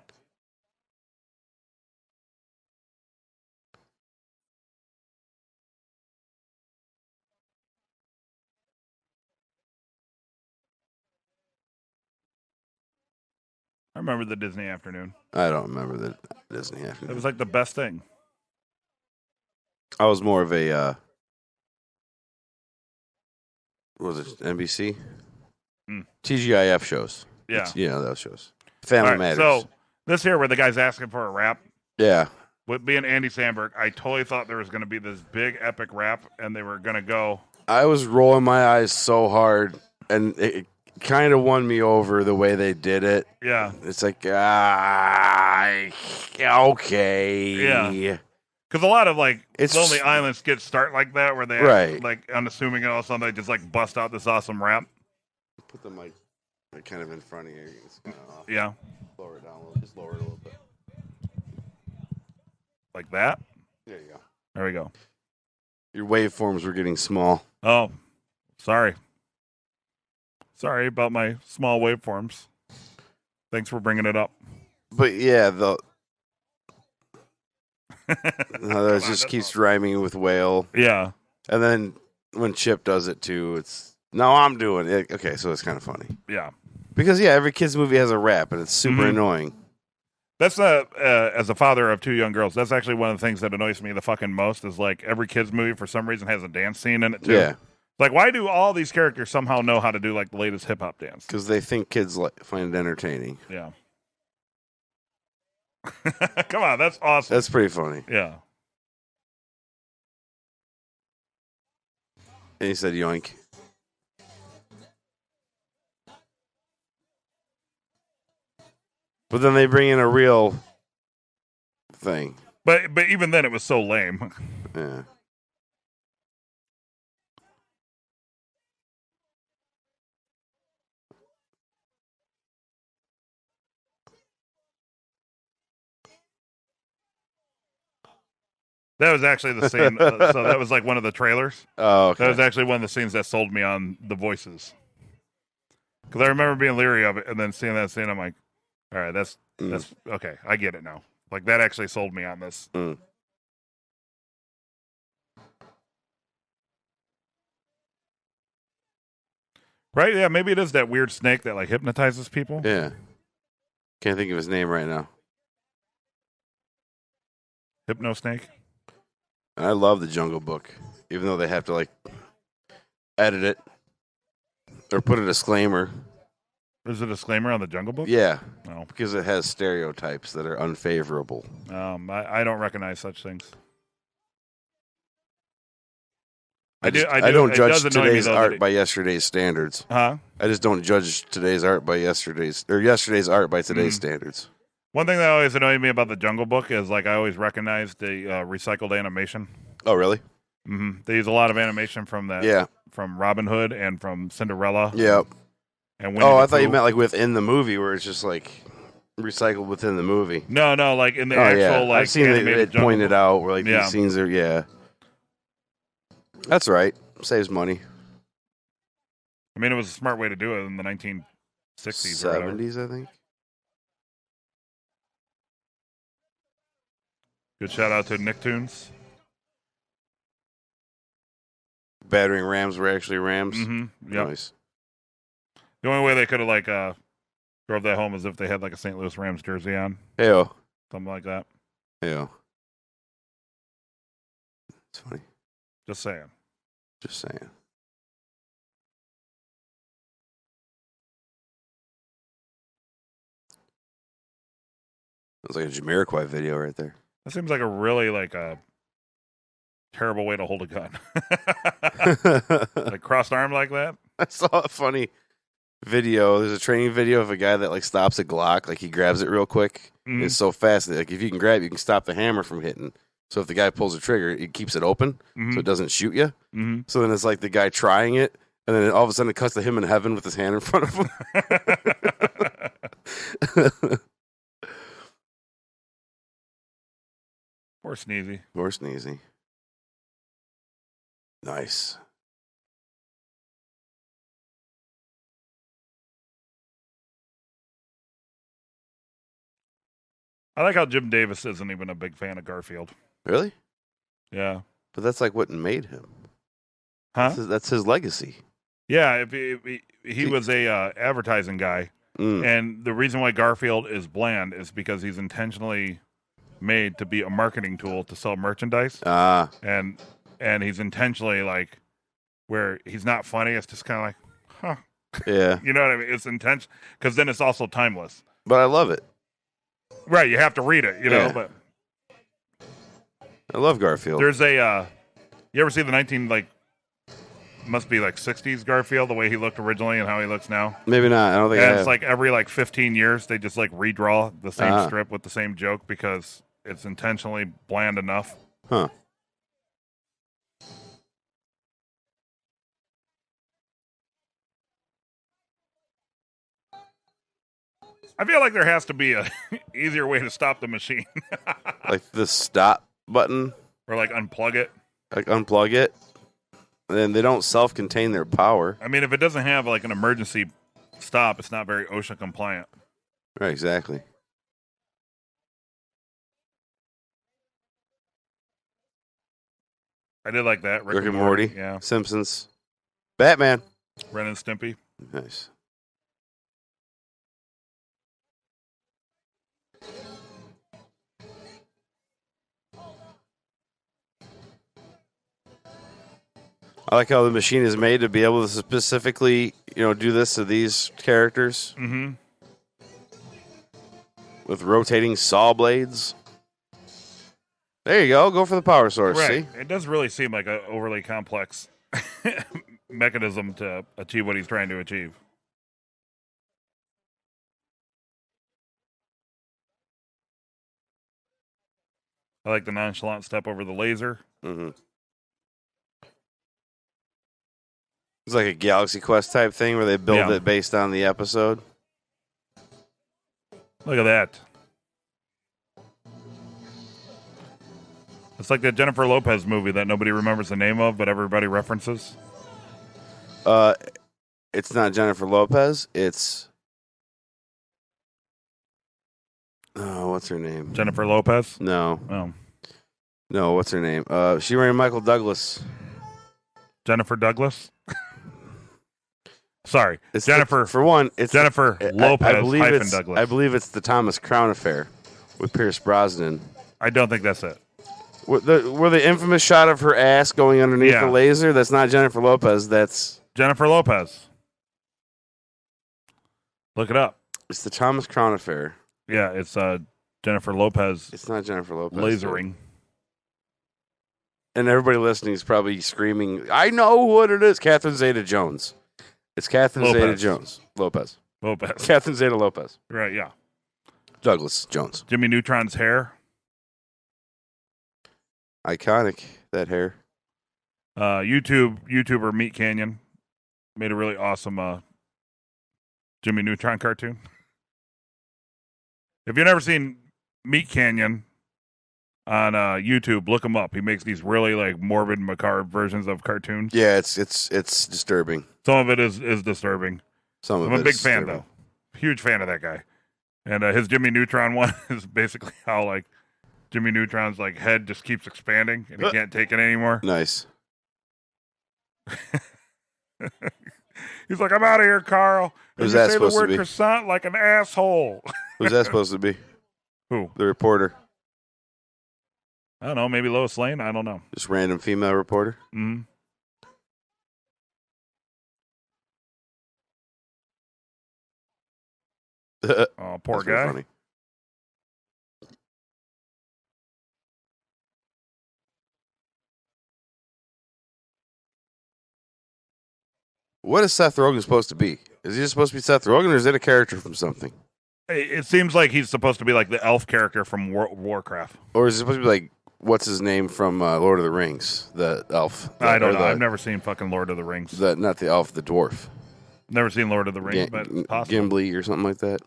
Speaker 2: I remember the Disney afternoon.
Speaker 3: I don't remember the Disney afternoon.
Speaker 2: It was like the best thing.
Speaker 3: I was more of a, what was it, NBC? TGIF shows.
Speaker 2: Yeah.
Speaker 3: Those shows. Family Matters.
Speaker 2: So, this here where the guy's asking for a rap.
Speaker 3: Yeah.
Speaker 2: With being Andy Samberg, I totally thought there was going to be this big epic rap, and they were going to go.
Speaker 3: I was rolling my eyes so hard, and it kind of won me over the way they did it.
Speaker 2: Yeah.
Speaker 3: It's like, okay.
Speaker 2: Yeah. Because a lot of, like, Lonely Island skits start like that, where they, act, like, unassuming and all of a sudden they just, like, bust out this awesome rap.
Speaker 3: Put the mic kind of in front of you. It's kind of off.
Speaker 2: Yeah.
Speaker 3: Lower it down a little. Just lower it a little bit.
Speaker 2: Like that?
Speaker 3: There you go.
Speaker 2: There we go.
Speaker 3: Your waveforms were getting small.
Speaker 2: Oh, sorry. Sorry about my small waveforms. Thanks for bringing it up.
Speaker 3: But yeah, that just keeps rhyming with whale.
Speaker 2: Yeah.
Speaker 3: And then when Chip does it too, it's no, I'm doing it. Okay, so it's kind of funny.
Speaker 2: Yeah.
Speaker 3: Because every kids movie has a rap, and it's super annoying.
Speaker 2: That's as a father of 2 young girls, that's actually one of the things that annoys me the fucking most. Is like every kids movie for some reason has a dance scene in it too.
Speaker 3: Yeah.
Speaker 2: Like, why do all these characters somehow know how to do like the latest hip hop dance?
Speaker 3: Because they think kids find it entertaining.
Speaker 2: Yeah. Come on, that's awesome.
Speaker 3: That's pretty funny.
Speaker 2: Yeah.
Speaker 3: And he said yoink. But then they bring in a real thing.
Speaker 2: But even then, it was so lame.
Speaker 3: Yeah.
Speaker 2: That was actually the scene. So that was like one of the trailers.
Speaker 3: Oh, okay.
Speaker 2: That was actually one of the scenes that sold me on the voices. Because I remember being leery of it, and then seeing that scene, I'm like, all right, that's okay. I get it now. Like, that actually sold me on this.
Speaker 3: Mm.
Speaker 2: Right? Yeah, maybe it is that weird snake that like hypnotizes people.
Speaker 3: Yeah. Can't think of his name right now.
Speaker 2: Hypno snake.
Speaker 3: And I love the Jungle Book, even though they have to like edit it or put a disclaimer.
Speaker 2: There's a disclaimer on the Jungle Book?
Speaker 3: Yeah.
Speaker 2: No.
Speaker 3: Because it has stereotypes that are unfavorable.
Speaker 2: I don't recognize such things.
Speaker 3: I don't judge today's art by yesterday's standards.
Speaker 2: Huh?
Speaker 3: I just don't judge today's art by yesterday's art by today's standards.
Speaker 2: One thing that always annoyed me about the Jungle Book is like I always recognized the recycled animation.
Speaker 3: Oh, really?
Speaker 2: Mm-hmm. They use a lot of animation from that.
Speaker 3: Yeah.
Speaker 2: From Robin Hood and from Cinderella.
Speaker 3: Yeah.
Speaker 2: And Winnie the
Speaker 3: I thought you
Speaker 2: Pooh.
Speaker 3: meant like within the movie, where it's just like recycled within the movie.
Speaker 2: No, like in the actual like
Speaker 3: I've seen
Speaker 2: animated
Speaker 3: it pointed
Speaker 2: Jungle
Speaker 3: out where like these scenes are. Yeah, that's right. Saves money.
Speaker 2: I mean, it was a smart way to do it in the 1960s,
Speaker 3: 70s, I think.
Speaker 2: Good shout out to Nicktoons.
Speaker 3: Battering rams were actually rams.
Speaker 2: Mm-hmm. Yep.
Speaker 3: Nice.
Speaker 2: The only way they could have like drove that home is if they had like a St. Louis Rams jersey on.
Speaker 3: Heyo.
Speaker 2: Something like that.
Speaker 3: Heyo. It's funny.
Speaker 2: Just saying.
Speaker 3: Just saying. It was like a Jamiroquai video right there.
Speaker 2: That seems like a really like a terrible way to hold a gun. Like crossed arm like that.
Speaker 3: I saw a funny video. There's a training video of a guy that like stops a Glock. Like he grabs it real quick.
Speaker 2: Mm-hmm.
Speaker 3: It's so fast that like if you can grab it, you can stop the hammer from hitting. So if the guy pulls the trigger, it keeps it open so it doesn't shoot you. Mm-hmm. So then it's like the guy trying it, and then all of a sudden it cuts to him in heaven with his hand in front of him.
Speaker 2: Poor Sneezy.
Speaker 3: Poor Sneezy. Nice.
Speaker 2: I like how Jim Davis isn't even a big fan of Garfield.
Speaker 3: Really?
Speaker 2: Yeah.
Speaker 3: But that's like what made him.
Speaker 2: Huh?
Speaker 3: That's his legacy.
Speaker 2: Yeah, he was a advertising guy. And the reason why Garfield is bland is because he's intentionally made to be a marketing tool to sell merchandise. And he's intentionally like where he's not funny. It's just kind of like, huh.
Speaker 3: Yeah.
Speaker 2: You know what I mean? It's intense because then it's also timeless.
Speaker 3: But I love it.
Speaker 2: Right. You have to read it, you know, but
Speaker 3: I love Garfield.
Speaker 2: There's a, you ever see the must be like 60s Garfield, the way he looked originally and how he looks now?
Speaker 3: Maybe not. I don't think I have.
Speaker 2: It's like every 15 years they just like redraw the same strip with the same joke because it's intentionally bland enough.
Speaker 3: Huh.
Speaker 2: I feel like there has to be a easier way to stop the machine.
Speaker 3: Like the stop button?
Speaker 2: Or like unplug it.
Speaker 3: Like unplug it? And then they don't self-contain their power.
Speaker 2: I mean, if it doesn't have like an emergency stop, it's not very OSHA compliant.
Speaker 3: Right, exactly.
Speaker 2: I did like that.
Speaker 3: Rick and Morty.
Speaker 2: Yeah.
Speaker 3: Simpsons. Batman.
Speaker 2: Ren and Stimpy.
Speaker 3: Nice. I like how the machine is made to be able to specifically, do this to these characters.
Speaker 2: Mm-hmm.
Speaker 3: With rotating saw blades. There you go. Go for the power source.
Speaker 2: Right.
Speaker 3: See?
Speaker 2: It does really seem like an overly complex mechanism to achieve what he's trying to achieve. I like the nonchalant step over the laser.
Speaker 3: Mm-hmm. It's like a Galaxy Quest type thing where they build it based on the episode.
Speaker 2: Look at that. It's like that Jennifer Lopez movie that nobody remembers the name of, but everybody references.
Speaker 3: It's not Jennifer Lopez. It's... Oh, what's her name?
Speaker 2: Jennifer Lopez?
Speaker 3: No.
Speaker 2: Oh.
Speaker 3: No, what's her name? She married Michael Douglas.
Speaker 2: Jennifer Douglas? Sorry.
Speaker 3: It's
Speaker 2: Jennifer.
Speaker 3: For one, it's
Speaker 2: Jennifer Lopez
Speaker 3: hyphen
Speaker 2: Douglas.
Speaker 3: I believe it's the Thomas Crown Affair with Pierce Brosnan.
Speaker 2: I don't think that's it.
Speaker 3: Where the infamous shot of her ass going underneath the laser, that's not Jennifer Lopez, that's...
Speaker 2: Jennifer Lopez. Look it up.
Speaker 3: It's the Thomas Crown Affair.
Speaker 2: Yeah, it's Jennifer Lopez.
Speaker 3: It's not Jennifer Lopez.
Speaker 2: Lasering.
Speaker 3: Dude. And everybody listening is probably screaming, I know what it is. Catherine Zeta-Jones. It's Catherine Zeta-Jones. Lopez. Catherine Zeta-Lopez.
Speaker 2: Right, yeah.
Speaker 3: Douglas Jones.
Speaker 2: Jimmy Neutron's hair.
Speaker 3: Iconic, that hair.
Speaker 2: YouTuber Meat Canyon made a really awesome Jimmy Neutron cartoon. If you've never seen Meat Canyon on YouTube, look him up. He makes these really like morbid, macabre versions of cartoons.
Speaker 3: Yeah, it's disturbing.
Speaker 2: Some of it is disturbing.
Speaker 3: I'm
Speaker 2: a big fan though. Huge fan of that guy. And his Jimmy Neutron one is basically how like Jimmy Neutron's like head just keeps expanding and he can't take it anymore.
Speaker 3: Nice.
Speaker 2: He's like, I'm out of here, Carl.
Speaker 3: Who's that supposed to be?
Speaker 2: Say the word croissant like an asshole.
Speaker 3: Who's that supposed to be?
Speaker 2: Who?
Speaker 3: The reporter.
Speaker 2: I don't know. Maybe Lois Lane. I don't know.
Speaker 3: Just random female reporter.
Speaker 2: Mm-hmm. Oh, poor guy.
Speaker 3: Funny. What is Seth Rogen supposed to be? Is he just supposed to be Seth Rogen, or is it a character from something?
Speaker 2: It seems like he's supposed to be like the elf character from Warcraft.
Speaker 3: Or is it supposed to be like, what's his name from Lord of the Rings? The elf.
Speaker 2: I don't know. I've never seen fucking Lord of the Rings.
Speaker 3: Not the elf, the dwarf.
Speaker 2: Never seen Lord of the Rings, but possible.
Speaker 3: Gimli or something like that.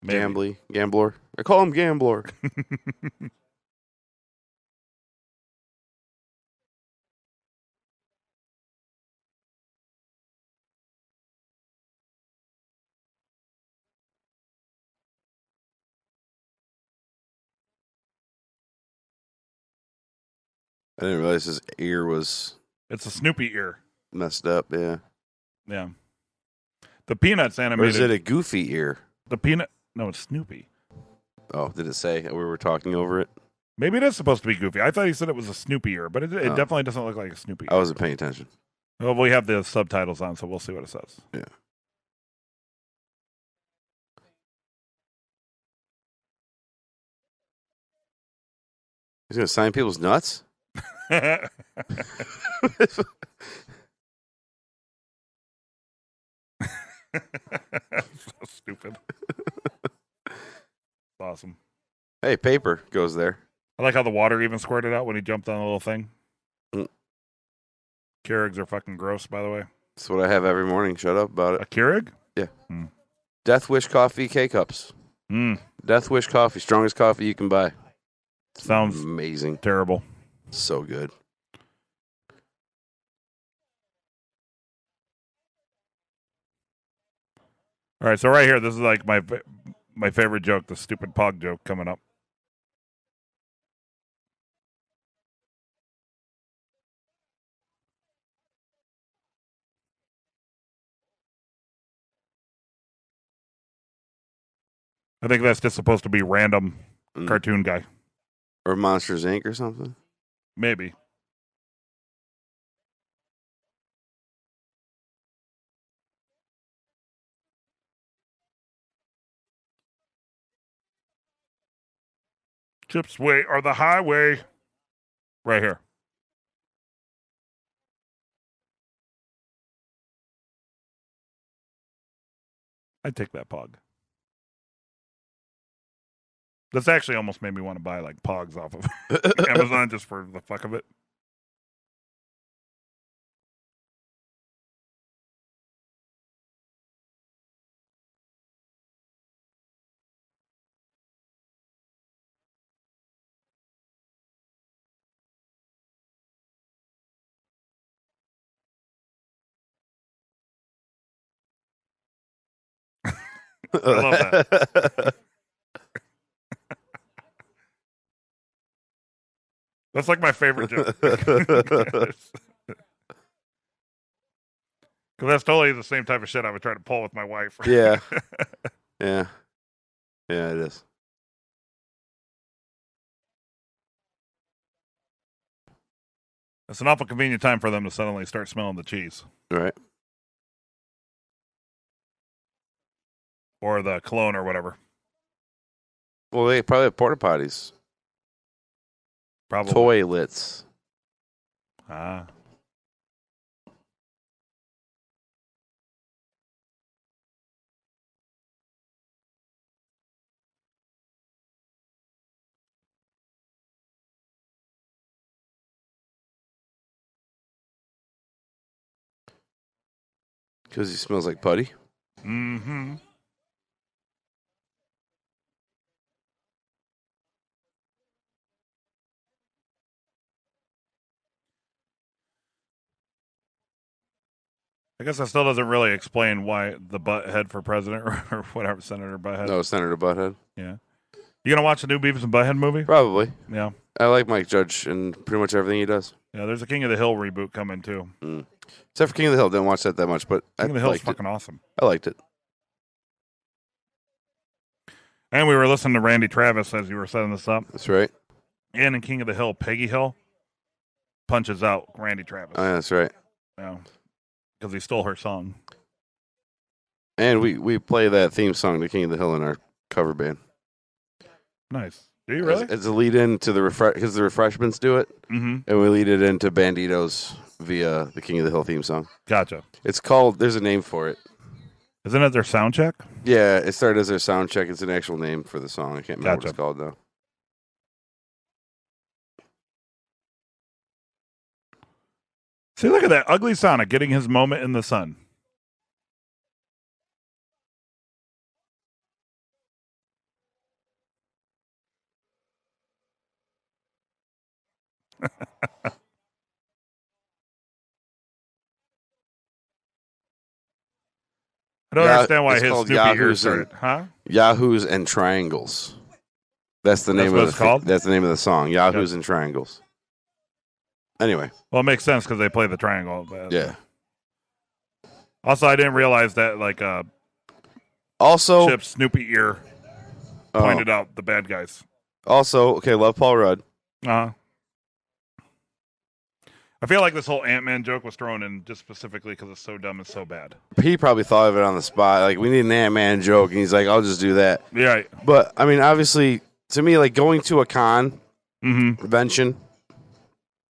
Speaker 2: Maybe.
Speaker 3: Gambler. I call him Gambler. I didn't realize his ear was...
Speaker 2: It's a Snoopy ear.
Speaker 3: Messed up, yeah.
Speaker 2: Yeah. The Peanuts animated...
Speaker 3: Or is it a Goofy ear?
Speaker 2: The Peanut... No, it's Snoopy.
Speaker 3: Oh, did it say we were talking over it?
Speaker 2: Maybe it is supposed to be Goofy. I thought he said it was a Snoopy ear, but it definitely doesn't look like a Snoopy ear.
Speaker 3: I wasn't paying attention.
Speaker 2: Well, we have the subtitles on, so we'll see what it says.
Speaker 3: Yeah. He's going to sign people's nuts?
Speaker 2: So stupid. Awesome.
Speaker 3: Hey, paper goes there.
Speaker 2: I like how the water even squirted out when he jumped on the little thing.
Speaker 3: Mm.
Speaker 2: Keurigs are fucking gross, by the way.
Speaker 3: That's what I have every morning. Shut up about it.
Speaker 2: A Keurig?
Speaker 3: Yeah.
Speaker 2: Mm.
Speaker 3: Death Wish coffee K-Cups.
Speaker 2: Mm.
Speaker 3: Death Wish coffee. Strongest coffee you can buy.
Speaker 2: Sounds
Speaker 3: amazing.
Speaker 2: Terrible.
Speaker 3: So good.
Speaker 2: All right, so right here, this is like my favorite joke, the stupid Pog joke coming up. I think that's just supposed to be random cartoon guy.
Speaker 3: Or Monsters, Inc. or something?
Speaker 2: Maybe. Chips Way or the highway. Right here. I'd take that Pog. This actually almost made me want to buy like Pogs off of Amazon just for the fuck of it. I love that. That's like my favorite joke. Because that's totally the same type of shit I would try to pull with my wife.
Speaker 3: Yeah. Yeah. Yeah, it is.
Speaker 2: It's an awful convenient time for them to suddenly start smelling the cheese.
Speaker 3: Right.
Speaker 2: Or the cologne or whatever.
Speaker 3: Well, they probably have porta potties.
Speaker 2: Probably.
Speaker 3: Toilets.
Speaker 2: Ah.
Speaker 3: Because he smells like putty.
Speaker 2: Mm-hmm. I guess that still doesn't really explain why the Butthead for president or whatever, Senator Butthead.
Speaker 3: No, Senator Butthead.
Speaker 2: Yeah. You gonna watch the new Beavis and Butthead movie?
Speaker 3: Probably.
Speaker 2: Yeah.
Speaker 3: I like Mike Judge and pretty much everything he does.
Speaker 2: Yeah, there's a King of the Hill reboot coming too.
Speaker 3: Except for King of the Hill. Didn't watch that much, but
Speaker 2: King of the Hill's fucking awesome.
Speaker 3: I liked it.
Speaker 2: And we were listening to Randy Travis as you were setting this up.
Speaker 3: That's right.
Speaker 2: And in King of the Hill, Peggy Hill punches out Randy Travis.
Speaker 3: Oh, yeah, that's right.
Speaker 2: Yeah. Because he stole her song.
Speaker 3: And we play that theme song to King of the Hill in our cover band.
Speaker 2: Nice. Do you really?
Speaker 3: It's a lead in to the because the Refreshments do it, and we lead it into Banditos via the King of the Hill theme song.
Speaker 2: Gotcha.
Speaker 3: It's called. There's a name for it.
Speaker 2: Isn't it their sound check?
Speaker 3: Yeah, it started as their sound check. It's an actual name for the song. I can't remember what it's called though.
Speaker 2: See, look at that ugly Sonic getting his moment in the sun. I don't understand why his Snoopy ears started. Huh?
Speaker 3: Yahoos and Triangles. That's the name of the
Speaker 2: called?
Speaker 3: That's the name of the song. Yahoos and Triangles. Anyway.
Speaker 2: Well, it makes sense because they play the triangle.
Speaker 3: Yeah.
Speaker 2: Also, I didn't realize that
Speaker 3: also
Speaker 2: Chip's Snoopy ear pointed out the bad guys.
Speaker 3: Also, okay, love Paul Rudd.
Speaker 2: I feel like this whole Ant-Man joke was thrown in just specifically because it's so dumb and so bad.
Speaker 3: He probably thought of it on the spot. Like, we need an Ant-Man joke, and he's like, I'll just do that.
Speaker 2: Yeah.
Speaker 3: But, I mean, obviously, to me, like, going to a convention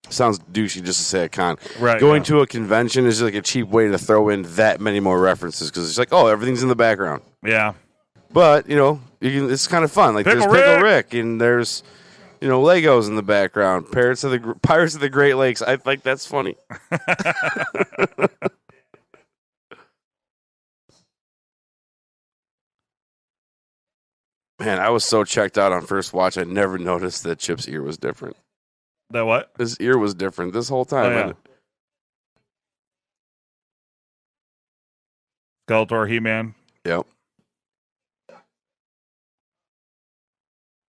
Speaker 3: sounds douchey just to say a con.
Speaker 2: Right.
Speaker 3: Going to a convention is like a cheap way to throw in that many more references because it's like, oh, everything's in the background.
Speaker 2: Yeah.
Speaker 3: But, you know, it's kind of fun. Like, there's Pickle Rick, and there's... You know, Legos in the background. Pirates of the Great Lakes. I think that's funny. Man, I was so checked out on first watch. I never noticed that Chip's ear was different.
Speaker 2: That what?
Speaker 3: His ear was different this whole time.
Speaker 2: Oh, yeah. Skeletor, He-Man.
Speaker 3: Yep.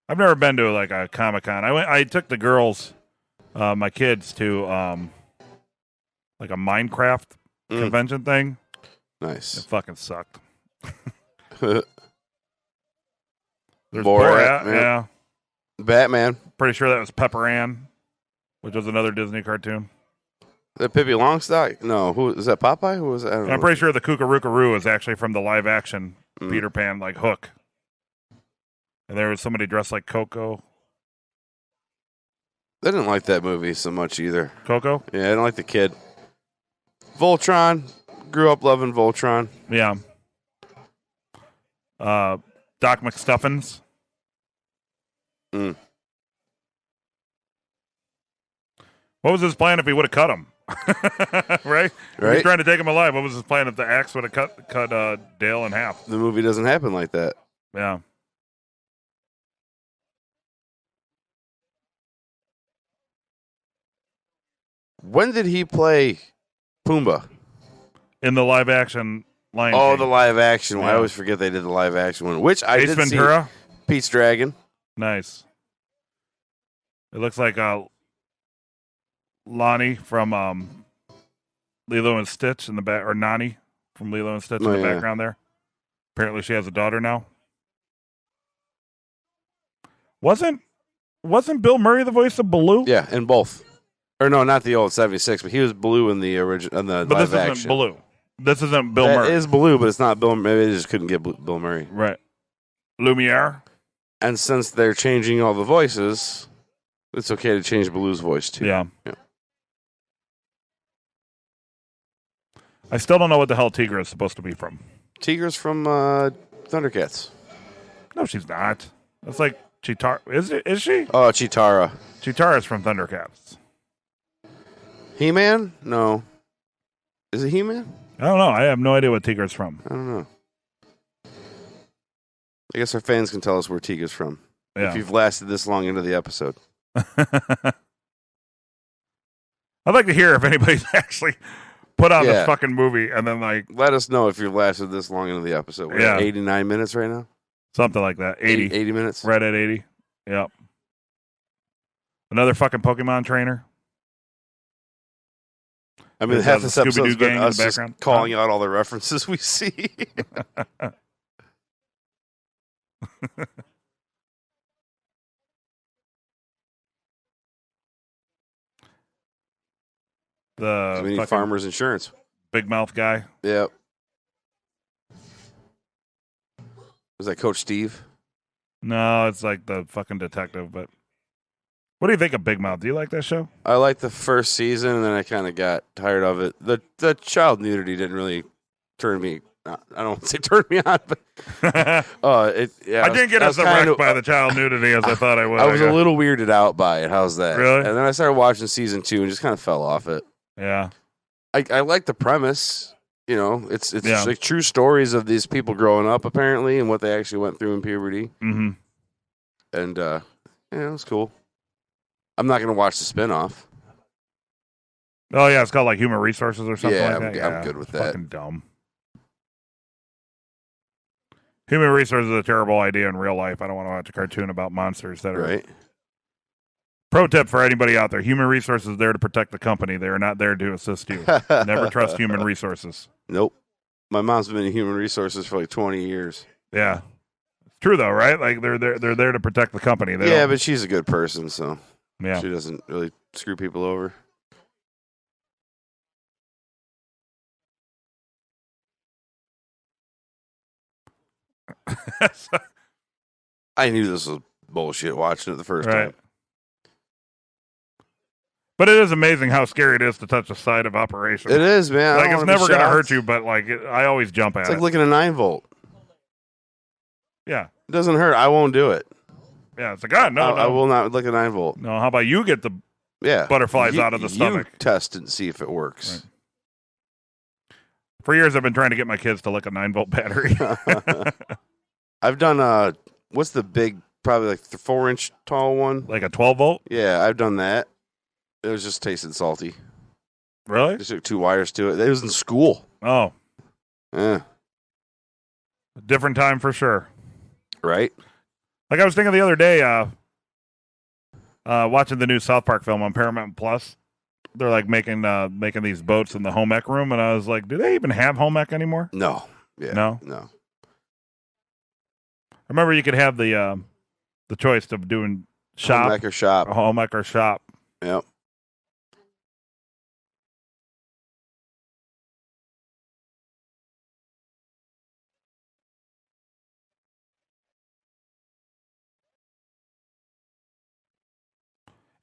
Speaker 2: I've never been to like a Comic-Con. I took the girls, my kids, to like a Minecraft convention thing.
Speaker 3: Nice.
Speaker 2: It fucking sucked.
Speaker 3: There's
Speaker 2: Borat, yeah.
Speaker 3: Batman.
Speaker 2: Pretty sure that was Pepper Ann, which was another Disney cartoon.
Speaker 3: That Pippi Longstocking? No, who is that? Popeye? Who was that?
Speaker 2: I'm pretty sure the Kookarookaroo is actually from the live action Peter Pan, like Hook. And there was somebody dressed like Coco.
Speaker 3: I didn't like that movie so much either.
Speaker 2: Coco?
Speaker 3: Yeah, I didn't like the kid. Voltron. Grew up loving Voltron.
Speaker 2: Yeah. Doc McStuffins.
Speaker 3: Mm.
Speaker 2: What was his plan if he would have cut him? Right? He was trying to take him alive. What was his plan if the axe would have cut Dale in half?
Speaker 3: The movie doesn't happen like that.
Speaker 2: Yeah.
Speaker 3: When did he play Pumbaa?
Speaker 2: In the live action Lion King.
Speaker 3: Oh, the live action one.
Speaker 2: Yeah.
Speaker 3: I always forget they did the live action one, which I
Speaker 2: Ace
Speaker 3: did
Speaker 2: Ventura?
Speaker 3: see. Pete's Dragon.
Speaker 2: Nice. It looks like Lonnie from Lilo and Stitch in the back, or Nani from Lilo and Stitch in the background there. Apparently, she has a daughter now. Wasn't Bill Murray the voice of Baloo?
Speaker 3: Yeah, in both. Or no, not the old 76, but he was Baloo in the original, in the
Speaker 2: but
Speaker 3: live
Speaker 2: this
Speaker 3: action.
Speaker 2: isn't Baloo. This isn't Bill Murray.
Speaker 3: It is Baloo, but it's not Bill. Maybe they just couldn't get Bill Murray.
Speaker 2: Right. Lumiere.
Speaker 3: And since they're changing all the voices, it's okay to change Baloo's voice too.
Speaker 2: Yeah. I still don't know what the hell Tigra is supposed to be from.
Speaker 3: Tigra's from Thundercats.
Speaker 2: No, she's not. That's like Chitara. Is she?
Speaker 3: Oh, Chitara.
Speaker 2: Chitara's from Thundercats.
Speaker 3: He-Man? No. Is it He-Man?
Speaker 2: I don't know. I have no idea what Tigra's from.
Speaker 3: I don't know. I guess our fans can tell us where Tiga's from.
Speaker 2: Yeah.
Speaker 3: If you've lasted this long into the episode.
Speaker 2: I'd like to hear if anybody's actually put on this fucking movie and then like...
Speaker 3: Let us know if you've lasted this long into the episode. We're at 89 minutes right now?
Speaker 2: Something like that.
Speaker 3: 80 minutes?
Speaker 2: Right at 80. Yep. Another fucking Pokemon trainer.
Speaker 3: I mean, half this episode's been us just
Speaker 2: background.
Speaker 3: calling out all the references we see. We need farmers insurance.
Speaker 2: Big mouth guy.
Speaker 3: Yep. Was that Coach Steve?
Speaker 2: No, it's like the fucking detective. But what do you think of Big Mouth? Do you like that show?
Speaker 3: I liked the first season, and then I kind of got tired of it. The child nudity didn't really turn me. I don't want to say turn me on, but I
Speaker 2: didn't get as wrecked by the child nudity as I thought I would.
Speaker 3: I was a little weirded out by it. How's that?
Speaker 2: Really?
Speaker 3: And then I started watching season 2 and just kind of fell off it.
Speaker 2: Yeah.
Speaker 3: I like the premise. You know, it's like true stories of these people growing up, apparently, and what they actually went through in puberty.
Speaker 2: Mm-hmm.
Speaker 3: And, it was cool. I'm not going to watch the spinoff.
Speaker 2: Oh, yeah, it's called like Human Resources or something like that.
Speaker 3: I'm good with that.
Speaker 2: Fucking dumb. Human Resources is a terrible idea in real life. I don't want to watch a cartoon about monsters that are...
Speaker 3: Right.
Speaker 2: Pro tip for anybody out there. Human Resources is there to protect the company. They are not there to assist you. Never trust Human Resources.
Speaker 3: Nope. My mom's been in Human Resources for like 20 years.
Speaker 2: Yeah. It's true, though, right? Like, they're there to protect the company.
Speaker 3: But she's a good person, so
Speaker 2: yeah,
Speaker 3: she doesn't really screw people over. I knew this was bullshit watching it the first time.
Speaker 2: But it is amazing how scary it is to touch a site of operation.
Speaker 3: It is, man.
Speaker 2: Like, it's never going to hurt you, but like I always jump at it.
Speaker 3: It's like looking at 9-volt.
Speaker 2: Yeah.
Speaker 3: It doesn't hurt. I won't do it.
Speaker 2: Yeah, it's like, God, no.
Speaker 3: I will not look at 9-volt.
Speaker 2: No, how about you get the butterflies out of the stomach?
Speaker 3: You test and see if it works.
Speaker 2: Right. For years, I've been trying to get my kids to lick a 9-volt battery.
Speaker 3: I've done, what's the big, probably like the 4-inch tall one?
Speaker 2: Like a 12-volt?
Speaker 3: Yeah, I've done that. It was just tasted salty.
Speaker 2: Really?
Speaker 3: Just took 2 wires to it. It was in school.
Speaker 2: Oh.
Speaker 3: Yeah.
Speaker 2: Different time for sure.
Speaker 3: Right?
Speaker 2: Like I was thinking the other day, watching the new South Park film on Paramount Plus. They're like making these boats in the home ec room, and I was like, do they even have home ec anymore?
Speaker 3: No. Yeah.
Speaker 2: No.
Speaker 3: I
Speaker 2: remember you could have the choice of doing shop,
Speaker 3: home ec
Speaker 2: or shop.
Speaker 3: Yep.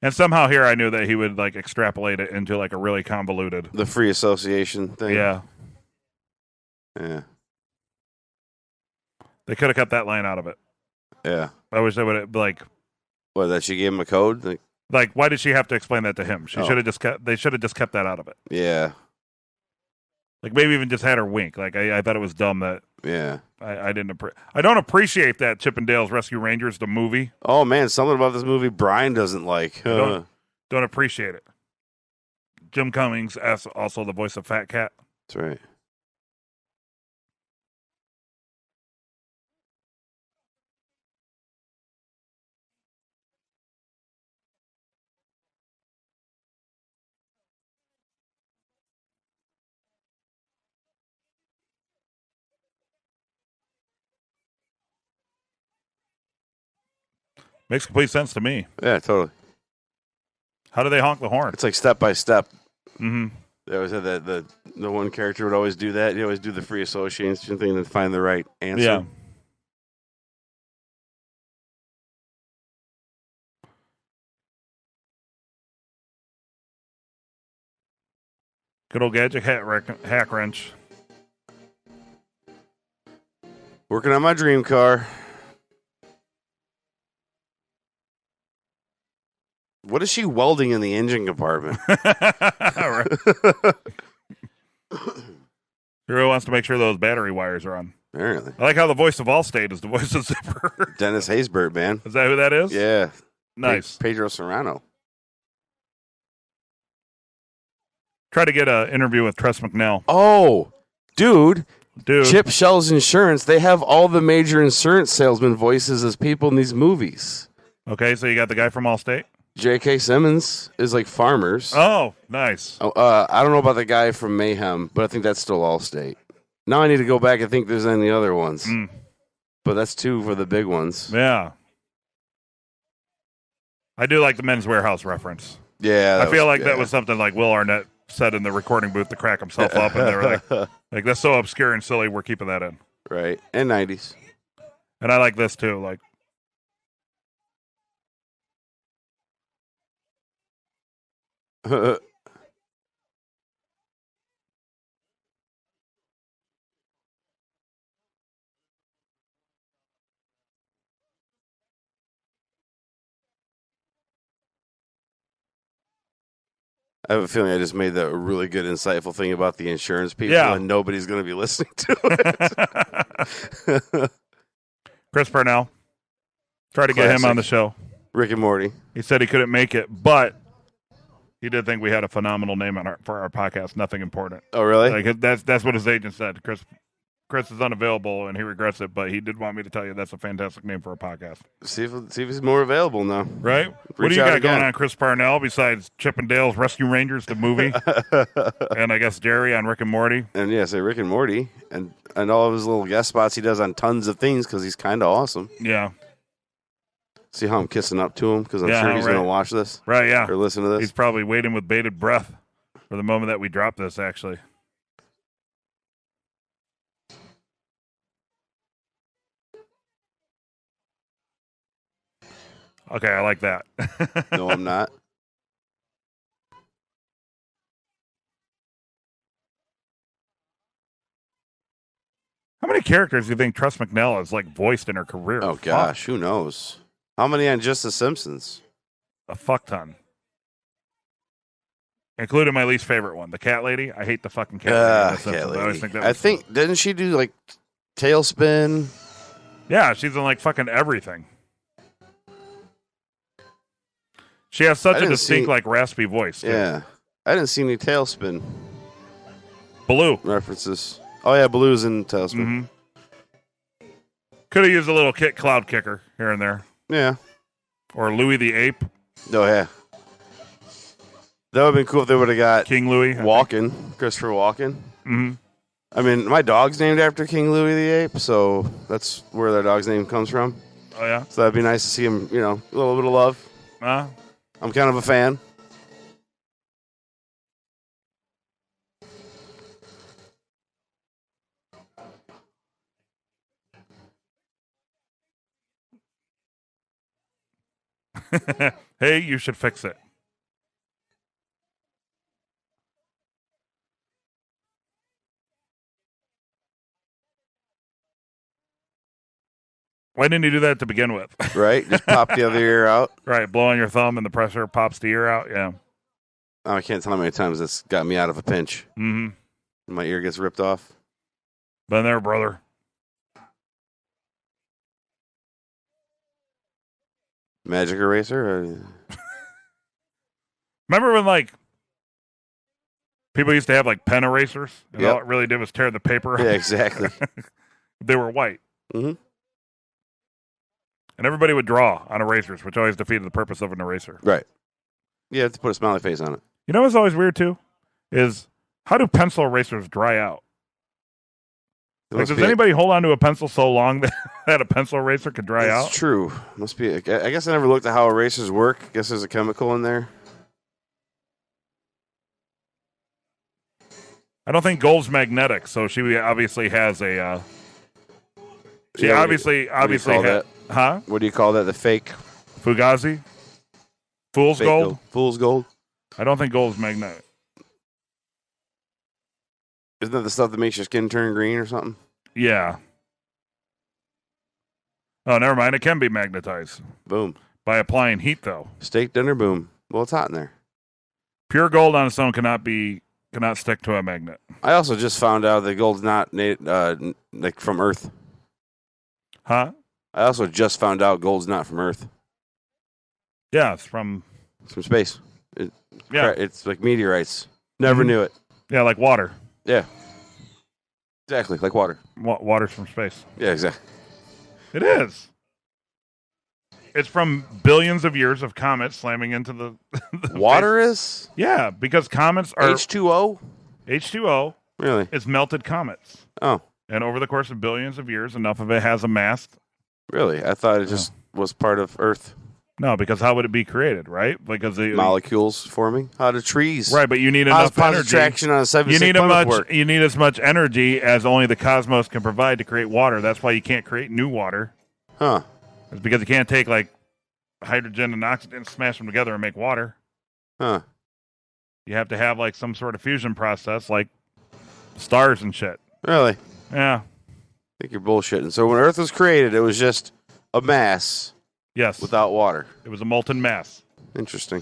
Speaker 2: And somehow here I knew that he would like extrapolate it into like a really convoluted.
Speaker 3: The free association thing.
Speaker 2: Yeah.
Speaker 3: Yeah.
Speaker 2: They could have cut that line out of it.
Speaker 3: Yeah.
Speaker 2: I wish they would have like.
Speaker 3: What, that she gave him a code?
Speaker 2: Like why did she have to explain that to him? She should have just kept. They should have just kept that out of it.
Speaker 3: Yeah.
Speaker 2: Like maybe even just had her wink. Like I thought it was dumb that.
Speaker 3: Yeah.
Speaker 2: I didn't. I don't appreciate that Chip and Dale's Rescue Rangers, the movie.
Speaker 3: Oh man, something about this movie Brian doesn't like.
Speaker 2: Don't appreciate it. Jim Cummings, also the voice of Fat Cat.
Speaker 3: That's right.
Speaker 2: Makes complete sense to me.
Speaker 3: Yeah, totally.
Speaker 2: How do they honk the horn?
Speaker 3: It's like step by step.
Speaker 2: Mm-hmm.
Speaker 3: They always had that the one character would always do that. He always do the free association thing and find the right answer.
Speaker 2: Yeah. Good old Gadget hack wrench.
Speaker 3: Working on my dream car. What is she welding in the engine compartment?
Speaker 2: Hero wants to make sure those battery wires are on.
Speaker 3: Apparently.
Speaker 2: I like how the voice of Allstate is the voice of Zipper.
Speaker 3: Dennis Haysbert, man.
Speaker 2: Is that who that is?
Speaker 3: Yeah.
Speaker 2: Nice.
Speaker 3: Pedro Serrano.
Speaker 2: Try to get an interview with Tress McNell.
Speaker 3: Oh, dude.
Speaker 2: Chip
Speaker 3: Shell's Insurance. They have all the major insurance salesman voices as people in these movies.
Speaker 2: Okay, so you got the guy from Allstate?
Speaker 3: J.K. Simmons is like Farmers.
Speaker 2: Oh, nice.
Speaker 3: I don't know about the guy from Mayhem, but I think that's still Allstate. Now I need to go back and think there's any other ones. But that's two for the big ones.
Speaker 2: Yeah. I do like the Men's Warehouse reference.
Speaker 3: Yeah.
Speaker 2: I feel like that was something like Will Arnett said in the recording booth to crack himself up, and they were like, that's so obscure and silly, we're keeping that in.
Speaker 3: Right. And 90s.
Speaker 2: And I like this too, like.
Speaker 3: I have a feeling I just made a really good, insightful thing about the insurance people, and nobody's going to be listening to it.
Speaker 2: Chris Parnell. Try to get him on the show.
Speaker 3: Rick and Morty.
Speaker 2: He said he couldn't make it, but he did think we had a phenomenal name for our podcast. Nothing important.
Speaker 3: Oh, really?
Speaker 2: Like that's what his agent said. Chris is unavailable, and he regrets it, but he did want me to tell you that's a fantastic name for a podcast.
Speaker 3: See if he's more available now.
Speaker 2: Right? What do you got going on, Chris Parnell, besides Chip and Dale's Rescue Rangers, the movie? And I guess Jerry on Rick and Morty.
Speaker 3: And yeah, say Rick and Morty. And all of his little guest spots he does on tons of things because he's kind of awesome.
Speaker 2: Yeah.
Speaker 3: See how I'm kissing up to him because I'm sure he's going to watch this.
Speaker 2: Right, yeah.
Speaker 3: Or listen to this.
Speaker 2: He's probably waiting with bated breath for the moment that we drop this, actually. Okay, I like that.
Speaker 3: No, I'm not.
Speaker 2: How many characters do you think Tress McNell has like voiced in her career?
Speaker 3: Oh gosh, who knows? How many on just The Simpsons?
Speaker 2: A fuck ton. Including my least favorite one, the cat lady. I hate the fucking cat lady.
Speaker 3: Cat lady.
Speaker 2: I always think that
Speaker 3: didn't she do like Tailspin?
Speaker 2: Yeah, she's in like fucking everything. She has such a distinct, like, raspy voice. Too.
Speaker 3: Yeah. I didn't see any Tailspin.
Speaker 2: Baloo.
Speaker 3: References. Oh, yeah, Baloo's in Tailspin.
Speaker 2: Mm-hmm. Could have used a little cloud kicker here and there.
Speaker 3: Yeah.
Speaker 2: Or Louis the Ape.
Speaker 3: Oh, yeah. That would have been cool if they would have got
Speaker 2: King Louis.
Speaker 3: Christopher Walken.
Speaker 2: Mm-hmm.
Speaker 3: I mean, my dog's named after King Louis the Ape, so that's where their dog's name comes from.
Speaker 2: Oh, yeah?
Speaker 3: So that'd be nice to see him, a little bit of love. I'm kind of a fan.
Speaker 2: Hey, you should fix it. Why didn't you do that to begin with?
Speaker 3: Right? Just pop the other ear out.
Speaker 2: Right, blow on your thumb and the pressure pops the ear out. Yeah.
Speaker 3: Oh, I can't tell how many times this got me out of a pinch.
Speaker 2: Mm-hmm.
Speaker 3: My ear gets ripped off.
Speaker 2: Been there, brother.
Speaker 3: Magic eraser?
Speaker 2: Remember when, people used to have, pen erasers? And all it really did was tear the paper off?
Speaker 3: Yeah, exactly.
Speaker 2: They were white.
Speaker 3: Mm-hmm.
Speaker 2: And everybody would draw on erasers, which always defeated the purpose of an eraser.
Speaker 3: Right. You have to put a smiley face on it.
Speaker 2: You know what's always weird, too? Is how do pencil erasers dry out? Does anybody hold on to a pencil so long that a pencil eraser could dry out?
Speaker 3: That's true. Must be. I guess I never looked at how erasers work. I guess there's a chemical in there.
Speaker 2: I don't think gold's magnetic, so she obviously has a. She obviously had. Huh?
Speaker 3: What do you call that? The fake
Speaker 2: Fugazi? Fool's gold?
Speaker 3: Fool's gold.
Speaker 2: I don't think gold is magnetic.
Speaker 3: Isn't that the stuff that makes your skin turn green or something?
Speaker 2: Yeah. Oh, never mind. It can be magnetized.
Speaker 3: Boom.
Speaker 2: By applying heat, though.
Speaker 3: Steak dinner, boom. Well, it's hot in there.
Speaker 2: Pure gold on its own cannot stick to a magnet.
Speaker 3: I also just found out that gold's not from Earth.
Speaker 2: Huh?
Speaker 3: I also just found out gold's not from Earth.
Speaker 2: Yeah, it's from
Speaker 3: space. It's like meteorites. Never knew it.
Speaker 2: Yeah, like water.
Speaker 3: Yeah. Exactly, like water.
Speaker 2: Water's from space.
Speaker 3: Yeah, exactly.
Speaker 2: It is. It's from billions of years of comets slamming into the
Speaker 3: water is?
Speaker 2: Yeah, because comets are
Speaker 3: H2O?
Speaker 2: H2O.
Speaker 3: Really?
Speaker 2: It's melted comets.
Speaker 3: Oh.
Speaker 2: And over the course of billions of years, enough of it has amassed.
Speaker 3: Really? I thought it just was part of Earth.
Speaker 2: No, because how would it be created, right? Because the
Speaker 3: molecules forming. How do trees?
Speaker 2: Right, but you need enough energy.
Speaker 3: Attraction on a
Speaker 2: you need as much energy as only the cosmos can provide to create water. That's why you can't create new water.
Speaker 3: Huh?
Speaker 2: It's because you can't take hydrogen and oxygen, smash them together and make water.
Speaker 3: Huh?
Speaker 2: You have to have some sort of fusion process, like stars and shit.
Speaker 3: Really?
Speaker 2: Yeah.
Speaker 3: I think you're bullshitting. So when Earth was created, it was just a mass.
Speaker 2: Yes.
Speaker 3: Without water.
Speaker 2: It was a molten mass.
Speaker 3: Interesting.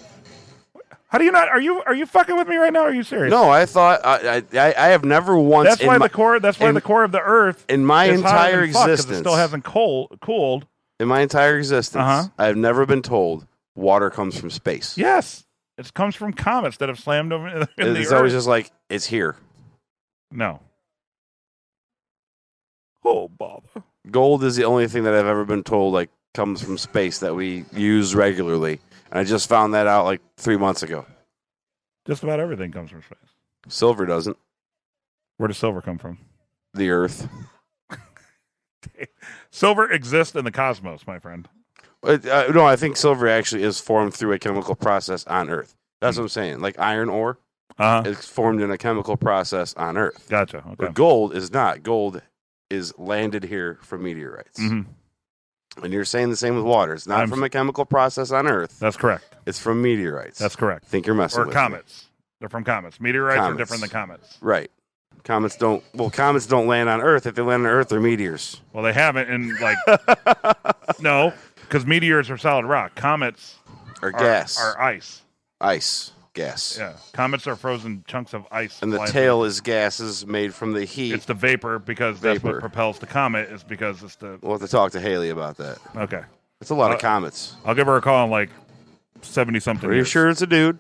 Speaker 2: How do you not? Are you fucking with me right now? Are you serious?
Speaker 3: No, I thought I have never once.
Speaker 2: That's why the core of the Earth
Speaker 3: in my entire existence
Speaker 2: it still hasn't cooled.
Speaker 3: In my entire existence, I have never been told water comes from space.
Speaker 2: Yes, it comes from comets that have slammed over in the Earth.
Speaker 3: It's always just it's here.
Speaker 2: No. Oh, bother.
Speaker 3: Gold is the only thing that I've ever been told comes from space that we use regularly. And I just found that out 3 months ago.
Speaker 2: Just about everything comes from space.
Speaker 3: Silver doesn't.
Speaker 2: Where does silver come from?
Speaker 3: The Earth.
Speaker 2: Silver exists in the cosmos, my friend.
Speaker 3: No, I think silver actually is formed through a chemical process on Earth. That's what I'm saying. Like iron ore is formed in a chemical process on Earth.
Speaker 2: Gotcha. Okay.
Speaker 3: But gold is not. Gold is landed here from meteorites.
Speaker 2: Mm-hmm.
Speaker 3: And you're saying the same with water. It's not from a chemical process on Earth.
Speaker 2: That's correct.
Speaker 3: It's from meteorites.
Speaker 2: That's correct.
Speaker 3: I think you're messing with me.
Speaker 2: Or comets. They're from comets. Meteorites are different than comets.
Speaker 3: Right. Comets don't land on Earth. If they land on Earth, they're meteors.
Speaker 2: Well, they haven't in no, because meteors are solid rock. Comets
Speaker 3: are gas.
Speaker 2: Are ice.
Speaker 3: Ice. Gas.
Speaker 2: Yeah. Comets are frozen chunks of ice.
Speaker 3: And the tail is gases made from the heat.
Speaker 2: It's the vapor because that's what propels the comet is because it's the...
Speaker 3: We'll have to talk to Haley about that.
Speaker 2: Okay.
Speaker 3: It's a lot of comets.
Speaker 2: I'll give her a call in 70-something
Speaker 3: Are you sure it's a dude?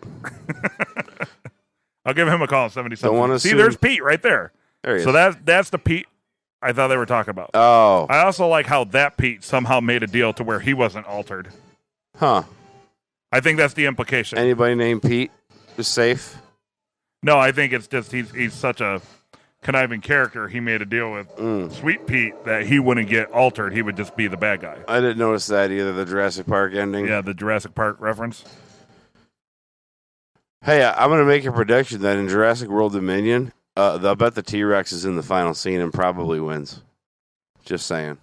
Speaker 2: I'll give him a call in 70-something.
Speaker 3: Don't want to
Speaker 2: see, there's Pete right there.
Speaker 3: There he is.
Speaker 2: So that's the Pete. I thought they were talking about.
Speaker 3: Oh.
Speaker 2: I also like how that Pete somehow made a deal to where he wasn't altered.
Speaker 3: Huh.
Speaker 2: I think that's the implication.
Speaker 3: Anybody named Pete is safe?
Speaker 2: No, I think it's just he's such a conniving character. He made a deal with Sweet Pete that he wouldn't get altered. He would just be the bad guy.
Speaker 3: I didn't notice that either, the Jurassic Park ending.
Speaker 2: Yeah, the Jurassic Park reference.
Speaker 3: Hey, I'm going to make a prediction that in Jurassic World Dominion, they'll bet the T-Rex is in the final scene and probably wins. Just saying.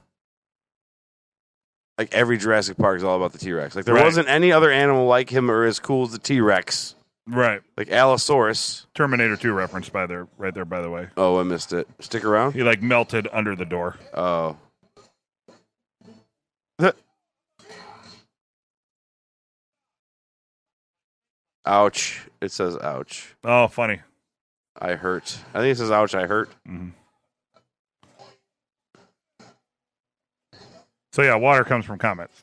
Speaker 3: Like, every Jurassic Park is all about the T-Rex. Like, there wasn't any other animal like him or as cool as the T-Rex.
Speaker 2: Right.
Speaker 3: Like Allosaurus.
Speaker 2: Terminator 2 reference right there, by the way.
Speaker 3: Oh, I missed it. Stick around?
Speaker 2: He, like, melted under the door.
Speaker 3: Oh. Ouch. It says ouch.
Speaker 2: Oh, funny.
Speaker 3: I hurt. I think it says ouch, I hurt.
Speaker 2: Mm-hmm. So, yeah, water comes from comets.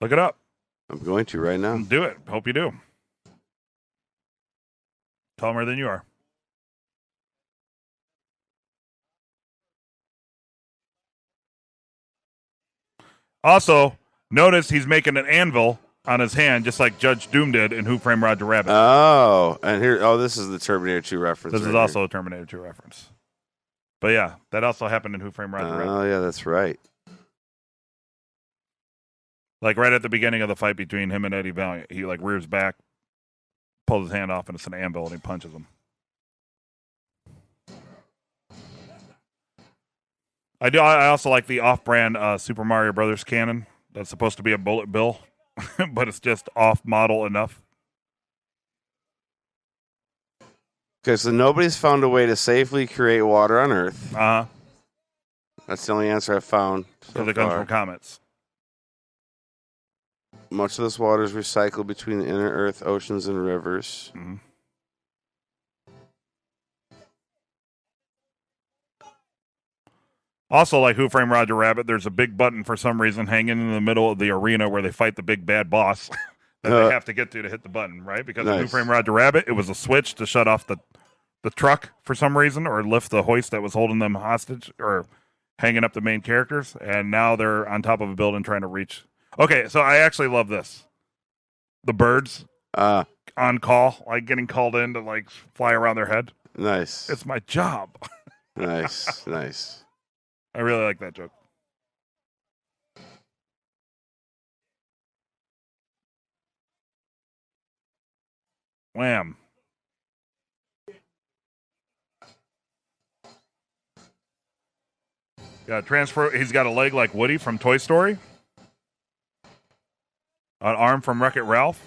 Speaker 2: Look it up.
Speaker 3: I'm going to right now.
Speaker 2: Do it. Hope you do. Calmer than you are. Also, notice he's making an anvil on his hand, just like Judge Doom did in Who Framed Roger Rabbit.
Speaker 3: Oh, and here, this is the Terminator 2 reference.
Speaker 2: This is also a Terminator 2 reference. But yeah, that also happened in Who Framed Roger Rabbit.
Speaker 3: Oh, yeah, that's right.
Speaker 2: Like right at the beginning of the fight between him and Eddie Valiant, he like rears back, pulls his hand off, and it's an anvil, and he punches him. I also like the off-brand Super Mario Brothers cannon. That's supposed to be a bullet bill, but it's just off-model enough.
Speaker 3: Okay, so nobody's found a way to safely create water on Earth.
Speaker 2: Uh-huh.
Speaker 3: That's the only answer I've found so
Speaker 2: Because it comes from comets.
Speaker 3: Much of this water is recycled between the inner Earth, oceans, and rivers.
Speaker 2: Mm-hmm. Also, like Who Framed Roger Rabbit, there's a big button for some reason hanging in the middle of the arena where they fight the big bad boss that they have to get to hit the button, right? Because in Who Framed Roger Rabbit, it was a switch to shut off the truck for some reason or lift the hoist that was holding them hostage or hanging up the main characters. And now they're on top of a building trying to reach. Okay, so I actually love this. The birds on call, like getting called in to like fly around their head.
Speaker 3: Nice.
Speaker 2: It's my job.
Speaker 3: Nice, nice.
Speaker 2: I really like that joke. Wham. Got transfer. He's got a leg like Woody from Toy Story. An arm from Wreck-It Ralph.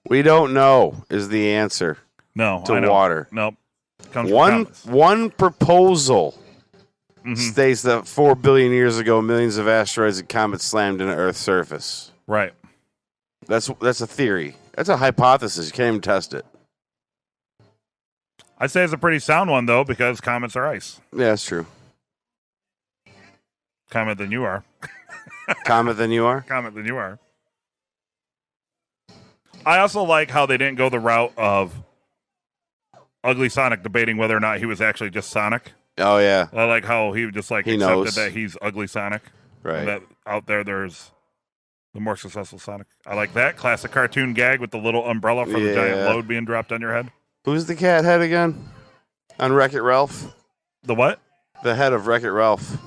Speaker 3: We don't know is the answer.
Speaker 2: No,
Speaker 3: to water.
Speaker 2: Nope.
Speaker 3: One proposal states that 4 billion years ago, millions of asteroids and comets slammed into Earth's surface.
Speaker 2: Right.
Speaker 3: That's a theory. That's a hypothesis. You can't even test it.
Speaker 2: I'd say it's a pretty sound one, though, because comets are ice.
Speaker 3: Yeah, that's true.
Speaker 2: Comet than you are.
Speaker 3: Comet than you are?
Speaker 2: Comet than you are. I also like how they didn't go the route of Ugly Sonic debating whether or not he was actually just Sonic.
Speaker 3: Oh, yeah.
Speaker 2: I like how he just like accepted
Speaker 3: knows
Speaker 2: that he's Ugly Sonic.
Speaker 3: Right.
Speaker 2: And that out there's the more successful Sonic. I like that classic cartoon gag with the little umbrella for the giant load being dropped on your head.
Speaker 3: Who's the cat head again? On Wreck-It Ralph?
Speaker 2: The what?
Speaker 3: The head of Wreck-It Ralph.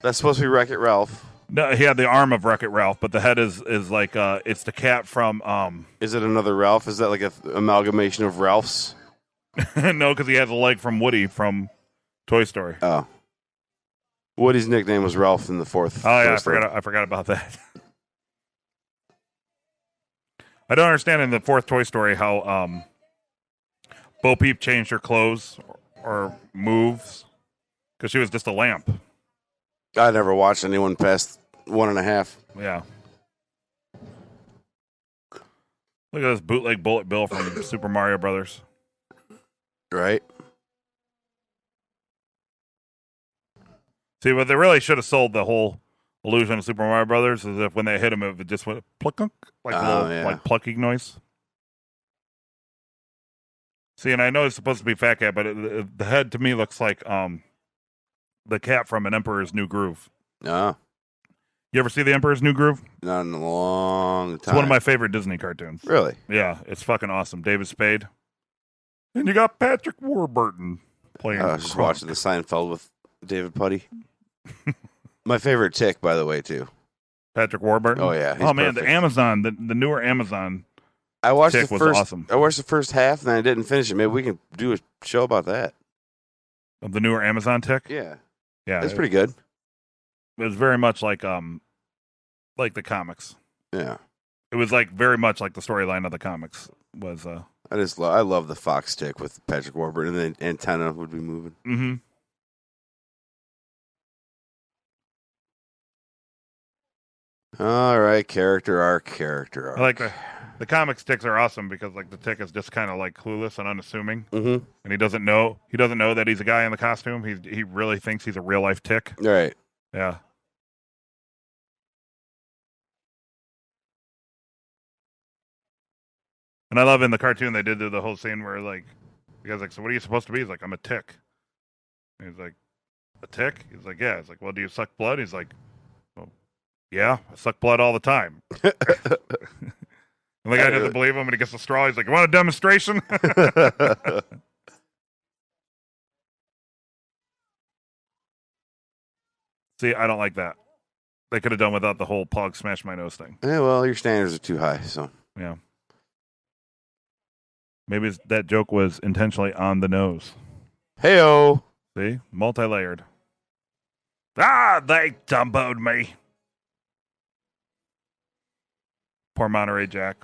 Speaker 3: That's supposed to be Wreck-It Ralph.
Speaker 2: No, he had the arm of Wreck-It Ralph, but the head is like it's the cat from
Speaker 3: Is it another Ralph? Is that like an amalgamation of Ralphs?
Speaker 2: No, because he has a leg from Woody from Toy Story.
Speaker 3: Oh. Woody's nickname was Ralph in the fourth.
Speaker 2: Oh yeah, I forgot about that. I don't understand in the fourth Toy Story how Bo Peep changed her clothes or moves because she was just a lamp.
Speaker 3: I never watched anyone past 1.5.
Speaker 2: Yeah. Look at this bootleg Bullet Bill from Super Mario Brothers.
Speaker 3: Right.
Speaker 2: See, what they really should have sold the whole illusion of Super Mario Brothers is if when they hit him, it just went pluck, like a little like plucking noise. See, and I know it's supposed to be Fat Cat, but the head to me looks like the cat from An Emperor's New Groove.
Speaker 3: No.
Speaker 2: You ever see The Emperor's New Groove?
Speaker 3: Not in a long time.
Speaker 2: It's one of my favorite Disney cartoons.
Speaker 3: Really?
Speaker 2: Yeah, it's fucking awesome. David Spade. And you got Patrick Warburton playing.
Speaker 3: I was just watching the Seinfeld with David Puddy. My favorite tick, by the way, too.
Speaker 2: Patrick Warburton?
Speaker 3: Oh, yeah.
Speaker 2: Oh, man, the Amazon, the newer Amazon
Speaker 3: I watched
Speaker 2: tick
Speaker 3: the first,
Speaker 2: was awesome.
Speaker 3: I watched the first half, and then I didn't finish it. Maybe we can do a show about that.
Speaker 2: Of the newer Amazon tick?
Speaker 3: Yeah.
Speaker 2: Yeah.
Speaker 3: It's pretty good.
Speaker 2: It was very much like the comics.
Speaker 3: Yeah.
Speaker 2: It was like very much like the storyline of the comics was.
Speaker 3: I love the fox tick with Patrick Warburton, and the antenna would be moving.
Speaker 2: Mm-hmm.
Speaker 3: All right, character arc.
Speaker 2: I like the comics ticks are awesome because like the tick is just kind of like clueless and unassuming,
Speaker 3: and
Speaker 2: he doesn't know that he's a guy in the costume. He really thinks he's a real life tick.
Speaker 3: Right.
Speaker 2: Yeah. And I love in the cartoon they did do the whole scene where like the guy's like, so what are you supposed to be? He's like, I'm a tick. And he's like, a tick? He's like, yeah. He's like, well, do you suck blood? He's like, well, yeah, I suck blood all the time. And the guy doesn't believe him, and he gets a straw. He's like, you want a demonstration? See, I don't like that. They could have done without the whole Pog smash my nose thing.
Speaker 3: Yeah, well, your standards are too high, so.
Speaker 2: Yeah. Maybe that joke was intentionally on the nose.
Speaker 3: Hey-o.
Speaker 2: See? Multi-layered. Ah, they dumboed me. Poor Monterey Jack.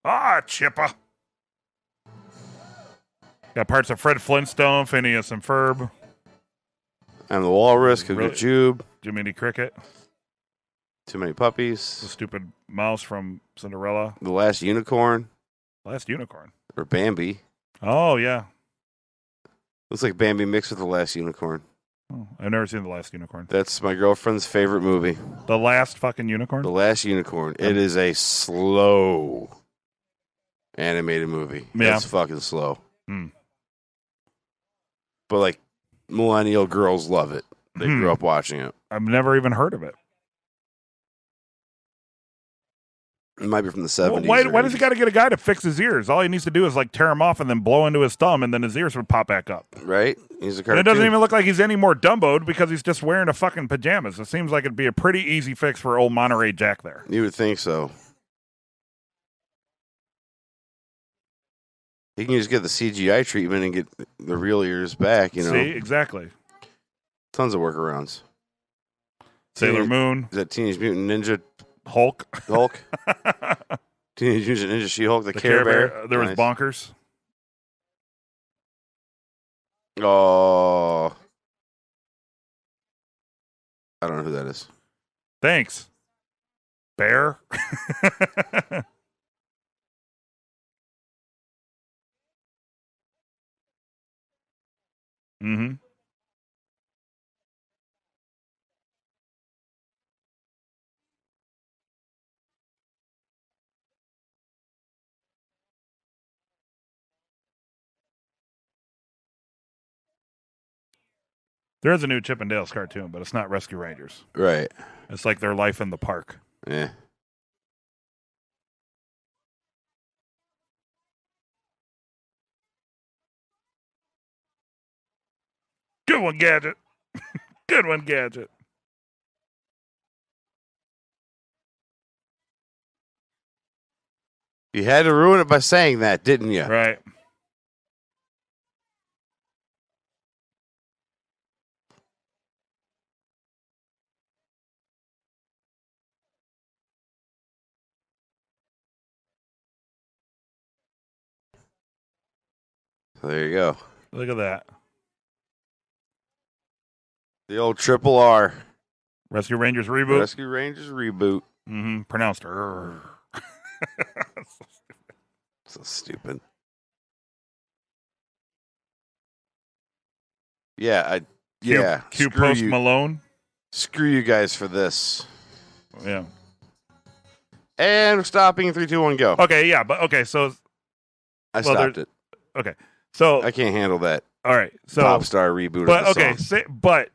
Speaker 2: Ah, Chippa. Got parts of Fred Flintstone, Phineas and Ferb.
Speaker 3: I'm the Walrus, Cougar Jube.
Speaker 2: Jiminy Cricket.
Speaker 3: Too Many Puppies.
Speaker 2: The stupid mouse from Cinderella.
Speaker 3: The Last Unicorn.
Speaker 2: Last Unicorn.
Speaker 3: Or Bambi.
Speaker 2: Oh, yeah.
Speaker 3: Looks like Bambi mixed with The Last Unicorn.
Speaker 2: Oh, I've never seen The Last Unicorn.
Speaker 3: That's my girlfriend's favorite movie.
Speaker 2: The Last fucking Unicorn?
Speaker 3: The Last Unicorn. It is a slow animated movie.
Speaker 2: Yeah.
Speaker 3: It's fucking slow.
Speaker 2: Mm.
Speaker 3: But like millennial girls love it. They grew up watching it.
Speaker 2: I've never even heard of it.
Speaker 3: It might be from the 70s.
Speaker 2: Why does he got to get a guy to fix his ears? All he needs to do is like tear him off and then blow into his thumb, and then his ears would pop back up.
Speaker 3: Right? He's a cartoon.
Speaker 2: And it doesn't even look like he's any more Dumboed because he's just wearing a fucking pajamas. It seems like it'd be a pretty easy fix for old Monterey Jack there.
Speaker 3: You would think so. He can just get the CGI treatment and get the real ears back, you know.
Speaker 2: See, exactly.
Speaker 3: Tons of workarounds.
Speaker 2: Sailor Moon.
Speaker 3: Is that Teenage Mutant Ninja
Speaker 2: Hulk?
Speaker 3: Teenage Mutant Ninja She-Hulk, the Care Bear.
Speaker 2: There was Bonkers.
Speaker 3: Oh. I don't know who that is.
Speaker 2: Thanks. Bear? Mm-hmm. There is a new Chip and Dale's cartoon, but it's not Rescue Rangers.
Speaker 3: Right.
Speaker 2: It's like their life in the park.
Speaker 3: Yeah.
Speaker 2: Good one, Gadget. Good one, Gadget.
Speaker 3: You had to ruin it by saying that, didn't you?
Speaker 2: Right.
Speaker 3: So there you go.
Speaker 2: Look at that.
Speaker 3: The old Triple R.
Speaker 2: Rescue Rangers reboot.
Speaker 3: Rescue Rangers reboot.
Speaker 2: Mm-hmm. Pronounced.
Speaker 3: So stupid. Yeah,
Speaker 2: Cue Post Malone.
Speaker 3: Screw you guys for this.
Speaker 2: Yeah.
Speaker 3: And we're stopping. 3, 2, 1, go.
Speaker 2: Okay, yeah, but okay, so
Speaker 3: I stopped it.
Speaker 2: Okay, so
Speaker 3: I can't handle that.
Speaker 2: All right, so
Speaker 3: pop star reboot.
Speaker 2: But
Speaker 3: of the
Speaker 2: okay,
Speaker 3: song.
Speaker 2: but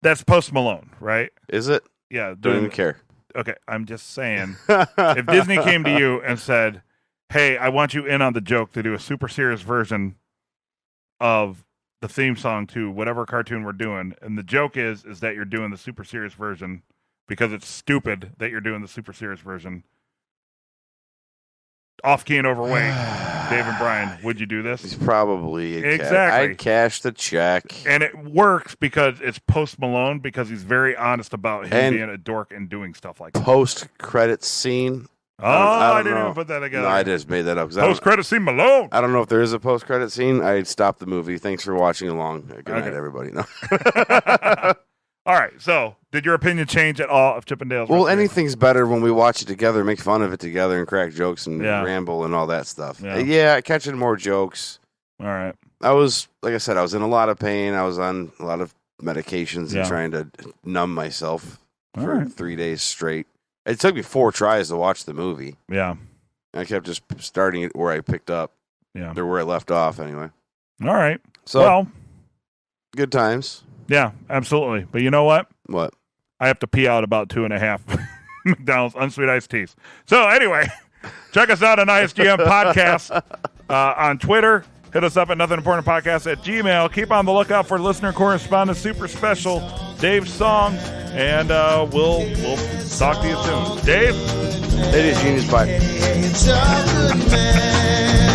Speaker 2: that's Post Malone, right?
Speaker 3: Is it?
Speaker 2: Yeah.
Speaker 3: Don't even care.
Speaker 2: Okay, I'm just saying, if Disney came to you and said, "Hey, I want you in on the joke to do a super serious version of the theme song to whatever cartoon we're doing," and the joke is that you're doing the super serious version because it's stupid that you're doing the super serious version. Off key and overweight, Dave and Brian, would you do this?
Speaker 3: He's probably
Speaker 2: exactly.
Speaker 3: I'd cash the check,
Speaker 2: and it works because it's Post Malone because he's very honest about him being a dork and doing stuff like that.
Speaker 3: Post credit scene.
Speaker 2: I didn't even put that together.
Speaker 3: No, I just made that up.
Speaker 2: Post credit scene Malone.
Speaker 3: I don't know if there is a post credit scene. I'd stop the movie. Thanks for watching along. Good night, everybody. No.
Speaker 2: All right. So, did your opinion change at all of Chippendales?
Speaker 3: Well, anything's better when we watch it together, make fun of it together, and crack jokes and ramble and all that stuff. Yeah, catching more jokes.
Speaker 2: All right.
Speaker 3: I was, like I said, I was in a lot of pain. I was on a lot of medications and trying to numb myself for 3 days straight. It took me 4 tries to watch the movie.
Speaker 2: Yeah.
Speaker 3: I kept just starting it where I picked up.
Speaker 2: Yeah.
Speaker 3: Or where I left off, anyway.
Speaker 2: All right.
Speaker 3: So, well, good times.
Speaker 2: Yeah, absolutely. But you know what?
Speaker 3: What?
Speaker 2: I have to pee out about 2.5 McDonald's unsweet iced teas. So anyway, check us out on ISGM Podcast on Twitter. Hit us up at nothingimportantpodcast@gmail. Keep on the lookout for listener correspondence super special Dave's song, and we'll talk to you soon. Dave?
Speaker 3: It is Genius. Bye.
Speaker 1: It's a good man.